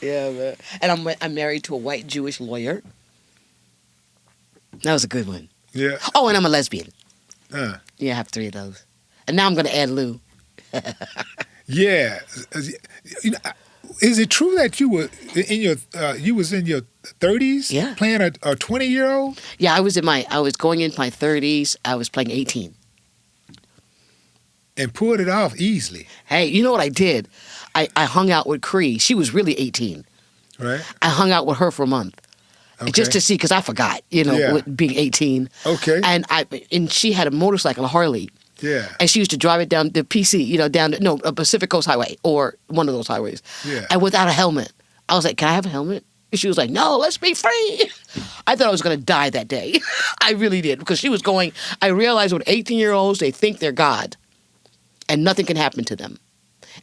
Yeah, man. And I'm married to a white Jewish lawyer. That was a good one. Yeah. Oh, and I'm a lesbian. Yeah, I have 3 of those. And now I'm going to add Lou. Yeah. Is it true that you were in your 30s? Yeah. Playing a 20-year-old? Yeah, I was going into my 30s. I was playing 18. And pulled it off easily. Hey, you know what I did? I hung out with Cree. She was really 18. Right. I hung out with her for a month. Okay. Just to see, because I forgot, with being 18. Okay. And she had a motorcycle, a Harley. Yeah. And she used to drive it down the PC, down a Pacific Coast Highway or one of those highways. Yeah. And without a helmet. I was like, can I have a helmet? And she was like, no, let's be free. I thought I was going to die that day. I really did. Because she was going, I realized with 18-year-olds, they think they're God. And nothing can happen to them.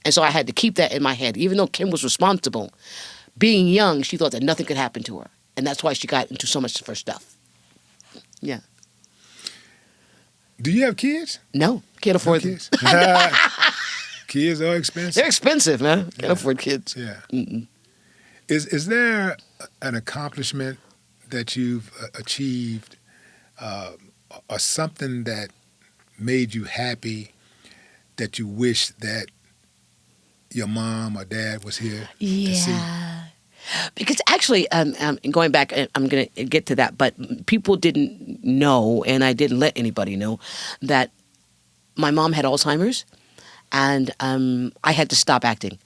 And so I had to keep that in my head. Even though Kim was responsible, being young, she thought that nothing could happen to her. And that's why she got into so much of her stuff. Yeah. Do you have kids? No, can't afford them. Kids are expensive. They're expensive, man. Can't afford kids. Yeah. Mm-mm. Is there an accomplishment that you've achieved, or something that made you happy that you wish that your mom or dad was here to see? Yeah. Because actually, going back, I'm going to get to that, but people didn't know, and I didn't let anybody know, that my mom had Alzheimer's, and I had to stop acting.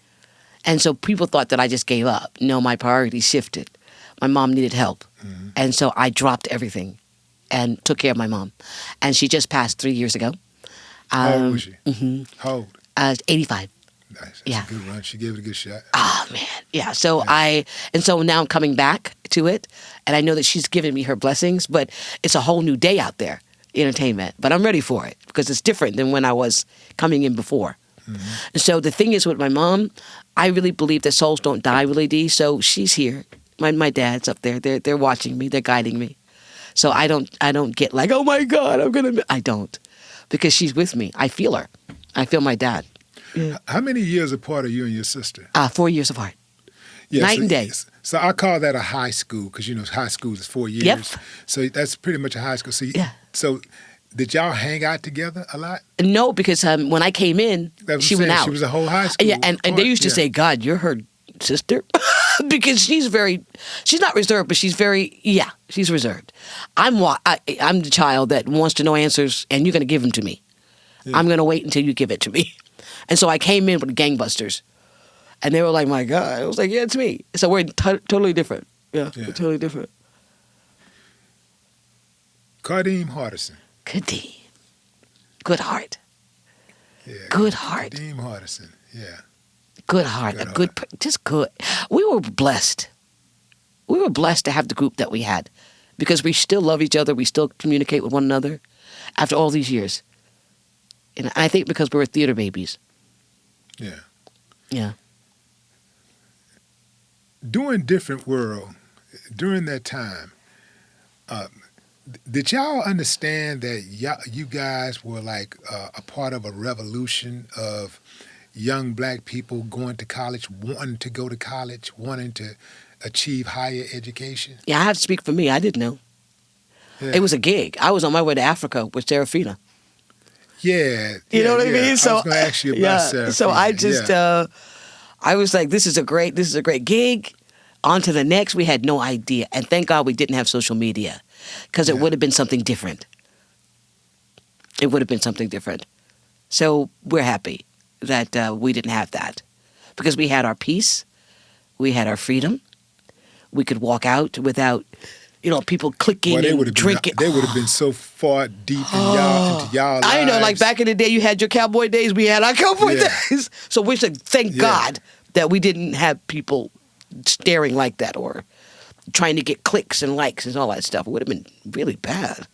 And so people thought that I just gave up. No, my priorities shifted. My mom needed help. Mm-hmm. And so I dropped everything and took care of my mom. And she just passed 3 years ago. How old was she? Mm-hmm. How old? 85. Nice. That's Yeah. a good run. She gave it a good shot. Oh, man. Yeah. So so now I'm coming back to it, and I know that she's given me her blessings, but it's a whole new day out there, entertainment. But I'm ready for it because it's different than when I was coming in before. Mm-hmm. So the thing is with my mom, I really believe that souls don't die, really, D. So she's here. My dad's up there. They're watching me. They're guiding me. So I don't get like, oh my God, I don't, because she's with me. I feel her. I feel my dad. Yeah. How many years apart are you and your sister? 4 years apart. Yeah, Night and day. So I call that a high school because, high school is 4 years. Yep. So that's pretty much a high school. So, Yeah. So did y'all hang out together a lot? No, because when I came in, she went out. She was a whole high school. Yeah, and they used to say, God, you're her sister. Because she's not reserved, but she's reserved. I'm the child that wants to know answers, and you're going to give them to me. Yeah. I'm going to wait until you give it to me. And so I came in with gangbusters. And they were like, my God. I was like, yeah, it's me. So we're totally different. Yeah, we're totally different. Kadeem Hardison. Kadeem. Good heart. Yeah. Good heart. Kadeem Hardison, yeah. Good heart. Just good. We were blessed. We were blessed to have the group that we had because we still love each other. We still communicate with one another after all these years. And I think because we were theater babies. Yeah. Yeah. During Different World, during that time, did y'all understand that you guys were like a part of a revolution of young black people going to college, wanting to go to college, wanting to achieve higher education? Yeah, I have to speak for me. I didn't know. Yeah. It was a gig. I was on my way to Africa with Serafina. Yeah. You know what I mean? So I was going to ask you about Serafina. So I just, I was like, this is a great gig. On to the next. We had no idea. And thank God we didn't have social media because it would have been something different. It would have been something different. So we're happy that we didn't have that because we had our peace. We had our freedom. We could walk out without, people clicking and drinking. They would have been so far deep into y'all lives. I know, like back in the day, you had your cowboy days. We had our cowboy days. So we should thank God that we didn't have people staring like that or trying to get clicks and likes and all that stuff. It would have been really bad.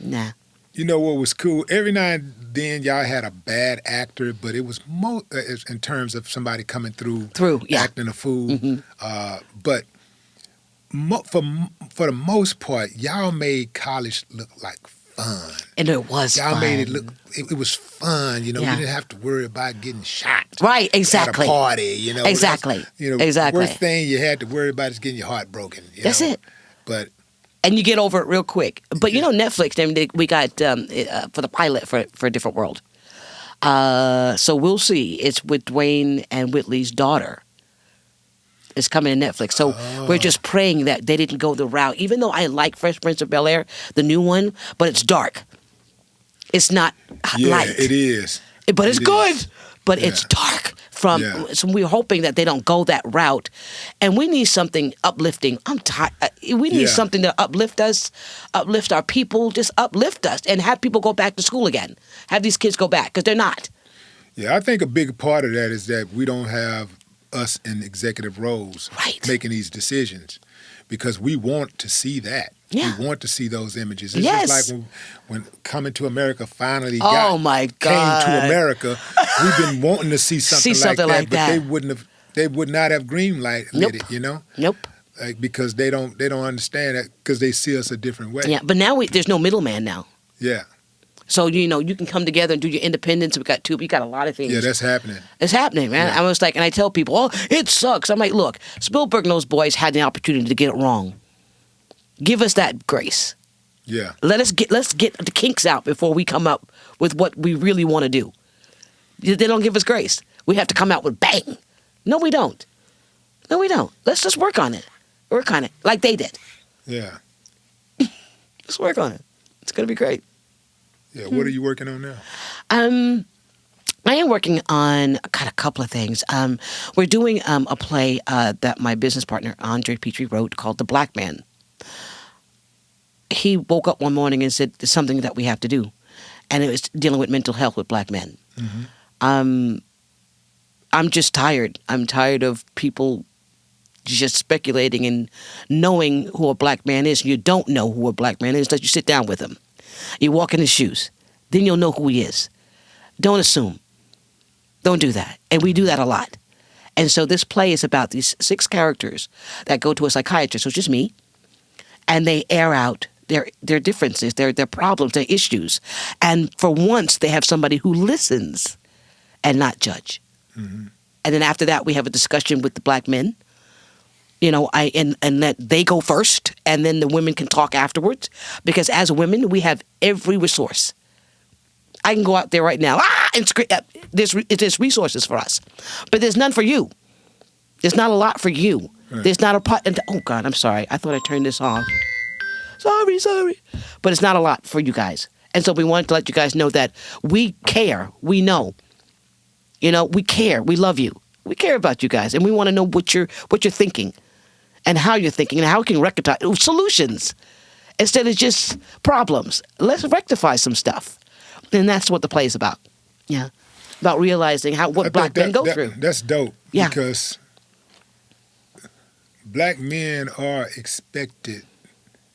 Nah. You know what was cool? Every now and then, y'all had a bad actor, but it was in terms of somebody coming through acting a fool. Mm-hmm. But for the most part, y'all made college look like fun. And it was y'all fun. Made it look. It was fun. You didn't have to worry about getting shot. Right. Exactly. At a party. Exactly. Exactly. Worst thing you had to worry about is getting your heart broken. That's it. But. And you get over it real quick. But Netflix, we got for the pilot for A Different World. So we'll see. It's with Dwayne and Whitley's daughter. It's coming to Netflix. So we're just praying that they didn't go the route. Even though I like Fresh Prince of Bel-Air, the new one, but it's dark. It's not light. Yeah, it is. But it's good. But it's dark. So we're hoping that they don't go that route. And we need something uplifting. I'm tired. We need something to uplift us, uplift our people, just uplift us and have people go back to school again. Have these kids go back because they're not. Yeah, I think a big part of that is that we don't have us in executive roles making these decisions because we want to see that. Yeah. We want to see those images. It's just like when Coming to America finally came to America. We've been wanting to see something like that, but they would not have green light lit it, Nope. Like because they don't understand that because they see us a different way. Yeah, but now there's no middleman now. Yeah. So, you can come together and do your independence. We got a lot of things. Yeah, that's happening. It's happening, man. Yeah. I was like, and I tell people, it sucks. I'm like, look, Spielberg and those boys had the opportunity to get it wrong. Give us that grace. Yeah. Let's get the kinks out before we come up with what we really want to do. They don't give us grace. We have to come out with bang. No, we don't. No, we don't. Let's just work on it. Work on it like they did. Yeah. Let's work on it. It's going to be great. Yeah. What are you working on now? I am working on a couple of things. We're doing a play that my business partner, Andre Petrie, wrote called The Black Man. He woke up one morning and said, there's something that we have to do. And it was dealing with mental health with black men. I'm just tired. I'm tired of people just speculating and knowing who a black man is. You don't know who a black man is unless you sit down with him. You walk in his shoes. Then you'll know who he is. Don't assume. Don't do that. And we do that a lot. And so this play is about these 6 characters that go to a psychiatrist, so it's just me, and they air out their differences, their problems, their issues. And for once, they have somebody who listens and not judge. And then after that, we have a discussion with the black men. And let they go first, and then the women can talk afterwards. Because as women, we have every resource. I can go out there right now and scream. There's resources for us, but there's none for you. There's not a lot for you. Right. There's not a pot. Oh God, I'm sorry. I thought I turned this off. Sorry. But it's not a lot for you guys. And so we wanted to let you guys know that we care. We know. We care. We love you. We care about you guys. And we want to know what you're thinking and how you're thinking and how we can rectify solutions instead of just problems. Let's rectify some stuff. And that's what the play is about. Yeah. About realizing what black men go through. That's dope. Yeah. Because black men are expected,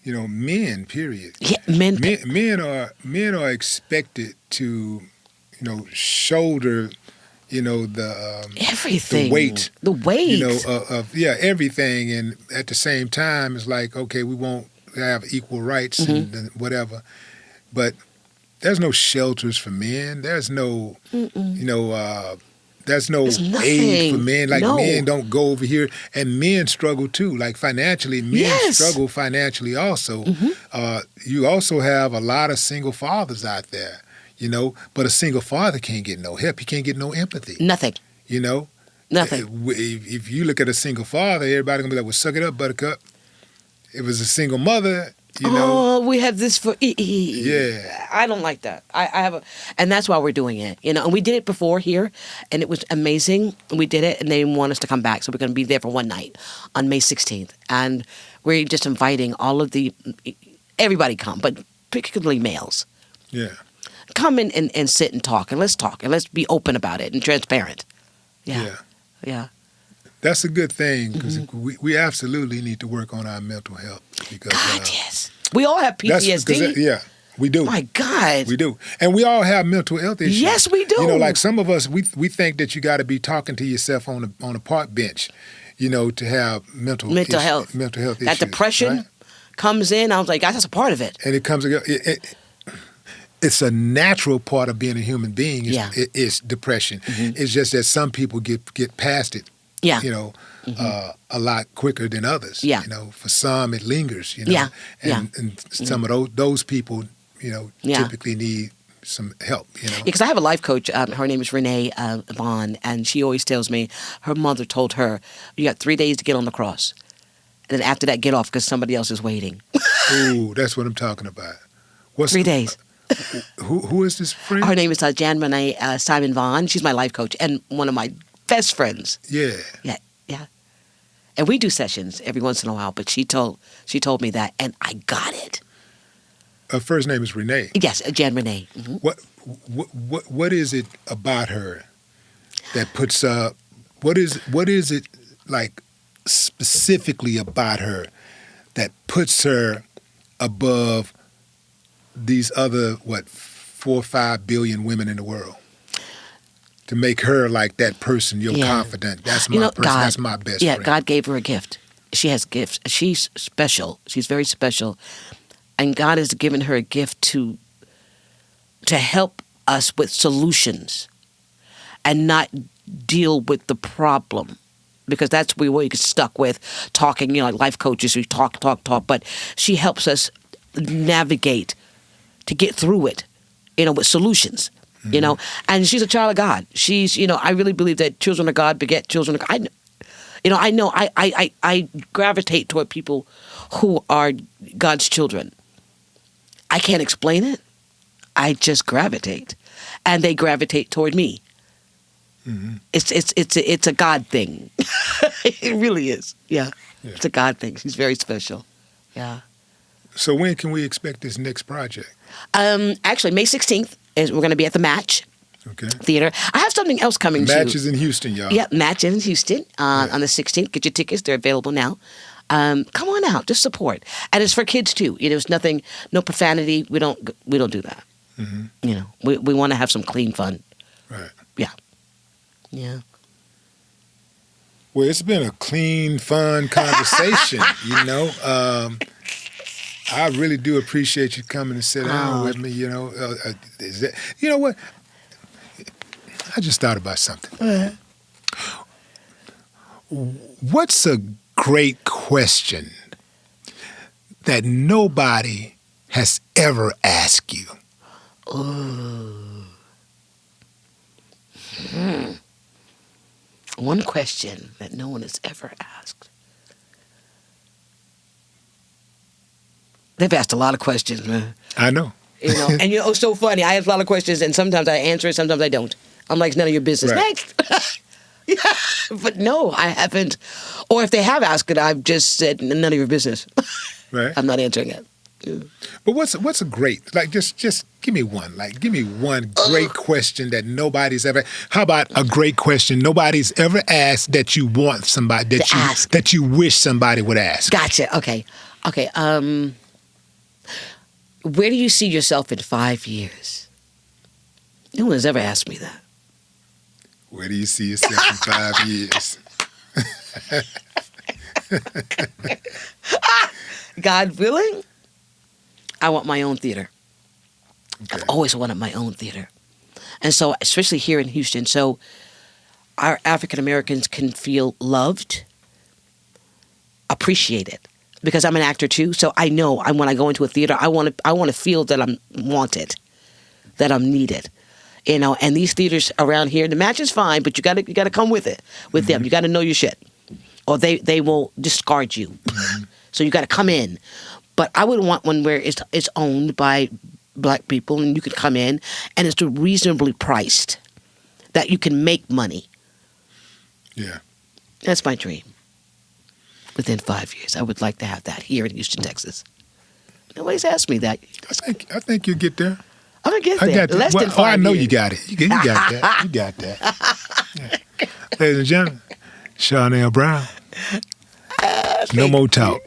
men, period. Yeah, men. Men are expected to, shoulder, everything. The weight. Of everything. And at the same time, it's like, okay, we won't have equal rights and whatever. But there's no shelters for men. There's no, there's no aid for men. Like men don't go over here, and men struggle too. Like financially, men struggle financially also. You also have a lot of single fathers out there, but a single father can't get no help. He can't get no empathy. Nothing. Nothing. If you look at a single father, everybody gonna be like, "Well, suck it up, buttercup." If it's a single mother, Oh, we have this for Yeah. I don't like that. I have and that's why we're doing it. And we did it before here, and it was amazing. We did it, and they want us to come back, so we're going to be there for one night on May 16th, and we're just inviting everybody come, but particularly males. Yeah. Come in and sit and talk, and let's be open about it and transparent. Yeah. That's a good thing, because we absolutely need to work on our mental health. Because, God, yes. We all have PTSD. We do. My God. We do. And we all have mental health issues. Yes, we do. Like some of us, we think that you got to be talking to yourself on a park bench, to have mental health issues. That depression comes in. I was like, that's a part of it. And it comes it's a natural part of being a human being. It's depression. It's just that some people get past it. Yeah. A lot quicker than others. Yeah. For some it lingers. And some of those people, typically need some help. Because I have a life coach. Her name is Renee Vaughn, and she always tells me her mother told her, "You got 3 days to get on the cross, and then after that, get off because somebody else is waiting." Ooh, that's what I'm talking about. 3 days. Who is this friend? Her name is Jan Renee Simon Vaughn. She's my life coach and one of my best friends. Yeah. And we do sessions every once in a while, but she told me that, and I got it. Her first name is Renee. Yes, Jan Renee. What is it about her that puts what is it like specifically about her that puts her above these other 4 or 5 billion women in the world? To make her like that person, you're confident. That's my person. That's my best friend. Yeah, God gave her a gift. She has gifts. She's special. She's very special. And God has given her a gift to help us with solutions and not deal with the problem. because that's where we get stuck with talking, like life coaches who talk, but she helps us navigate to get through it, with solutions, and she's a child of God. She's, I really believe that children of God beget children of God. I gravitate toward people who are God's children. I can't explain it. I just gravitate, and they gravitate toward me. Mm-hmm. It's a God thing. It really is. Yeah, it's a God thing. She's very special. Yeah. So when can we expect this next project? Actually, May 16th is we're going to be at the Match Theater. I have something else coming too. Match is in Houston, y'all. Yeah, Match in Houston on the 16th. Get your tickets; they're available now. Come on out, just support, and it's for kids too. There's nothing, no profanity. We don't do that. Mm-hmm. We want to have some clean fun. Right. Yeah. Yeah. Well, it's been a clean, fun conversation. I really do appreciate you coming to sit down with me. You know what? I just thought about something. What's a great question that nobody has ever asked you? One question that no one has ever asked. They've asked a lot of questions, man. I know. And it's so funny. I have a lot of questions, and sometimes I answer it, sometimes I don't. I'm like, it's none of your business. Right. Next. Yeah. But no, I haven't. Or if they have asked it, I've just said, none of your business. Right. I'm not answering it. Yeah. But what's a great, just give me one. Give me one great question that nobody's ever. How about a great question nobody's ever asked that you want somebody that you wish somebody would ask? Gotcha. Okay. Where do you see yourself in 5 years? No one has ever asked me that. Where do you see yourself in 5 years? God willing, I want my own theater. Okay. I've always wanted my own theater. And so, especially here in Houston, so our African Americans can feel loved, appreciated. Because I'm an actor too, so I know when I go into a theater, I want to feel that I'm wanted, that I'm needed, And these theaters around here, the Match is fine, but you got to come with them. You got to know your shit, or they will discard you. Mm-hmm. So you got to come in. But I would want one where it's owned by Black people, and you could come in, and it's reasonably priced, that you can make money. Yeah, that's my dream. Within 5 years, I would like to have that here in Houston, Texas. Nobody's asked me that. I think you'll get there. I'm gonna get there. I got Less than 5 years. I know you got it. You got that. You got that. Yeah. Ladies and gentlemen, Charnele Brown. No more talk.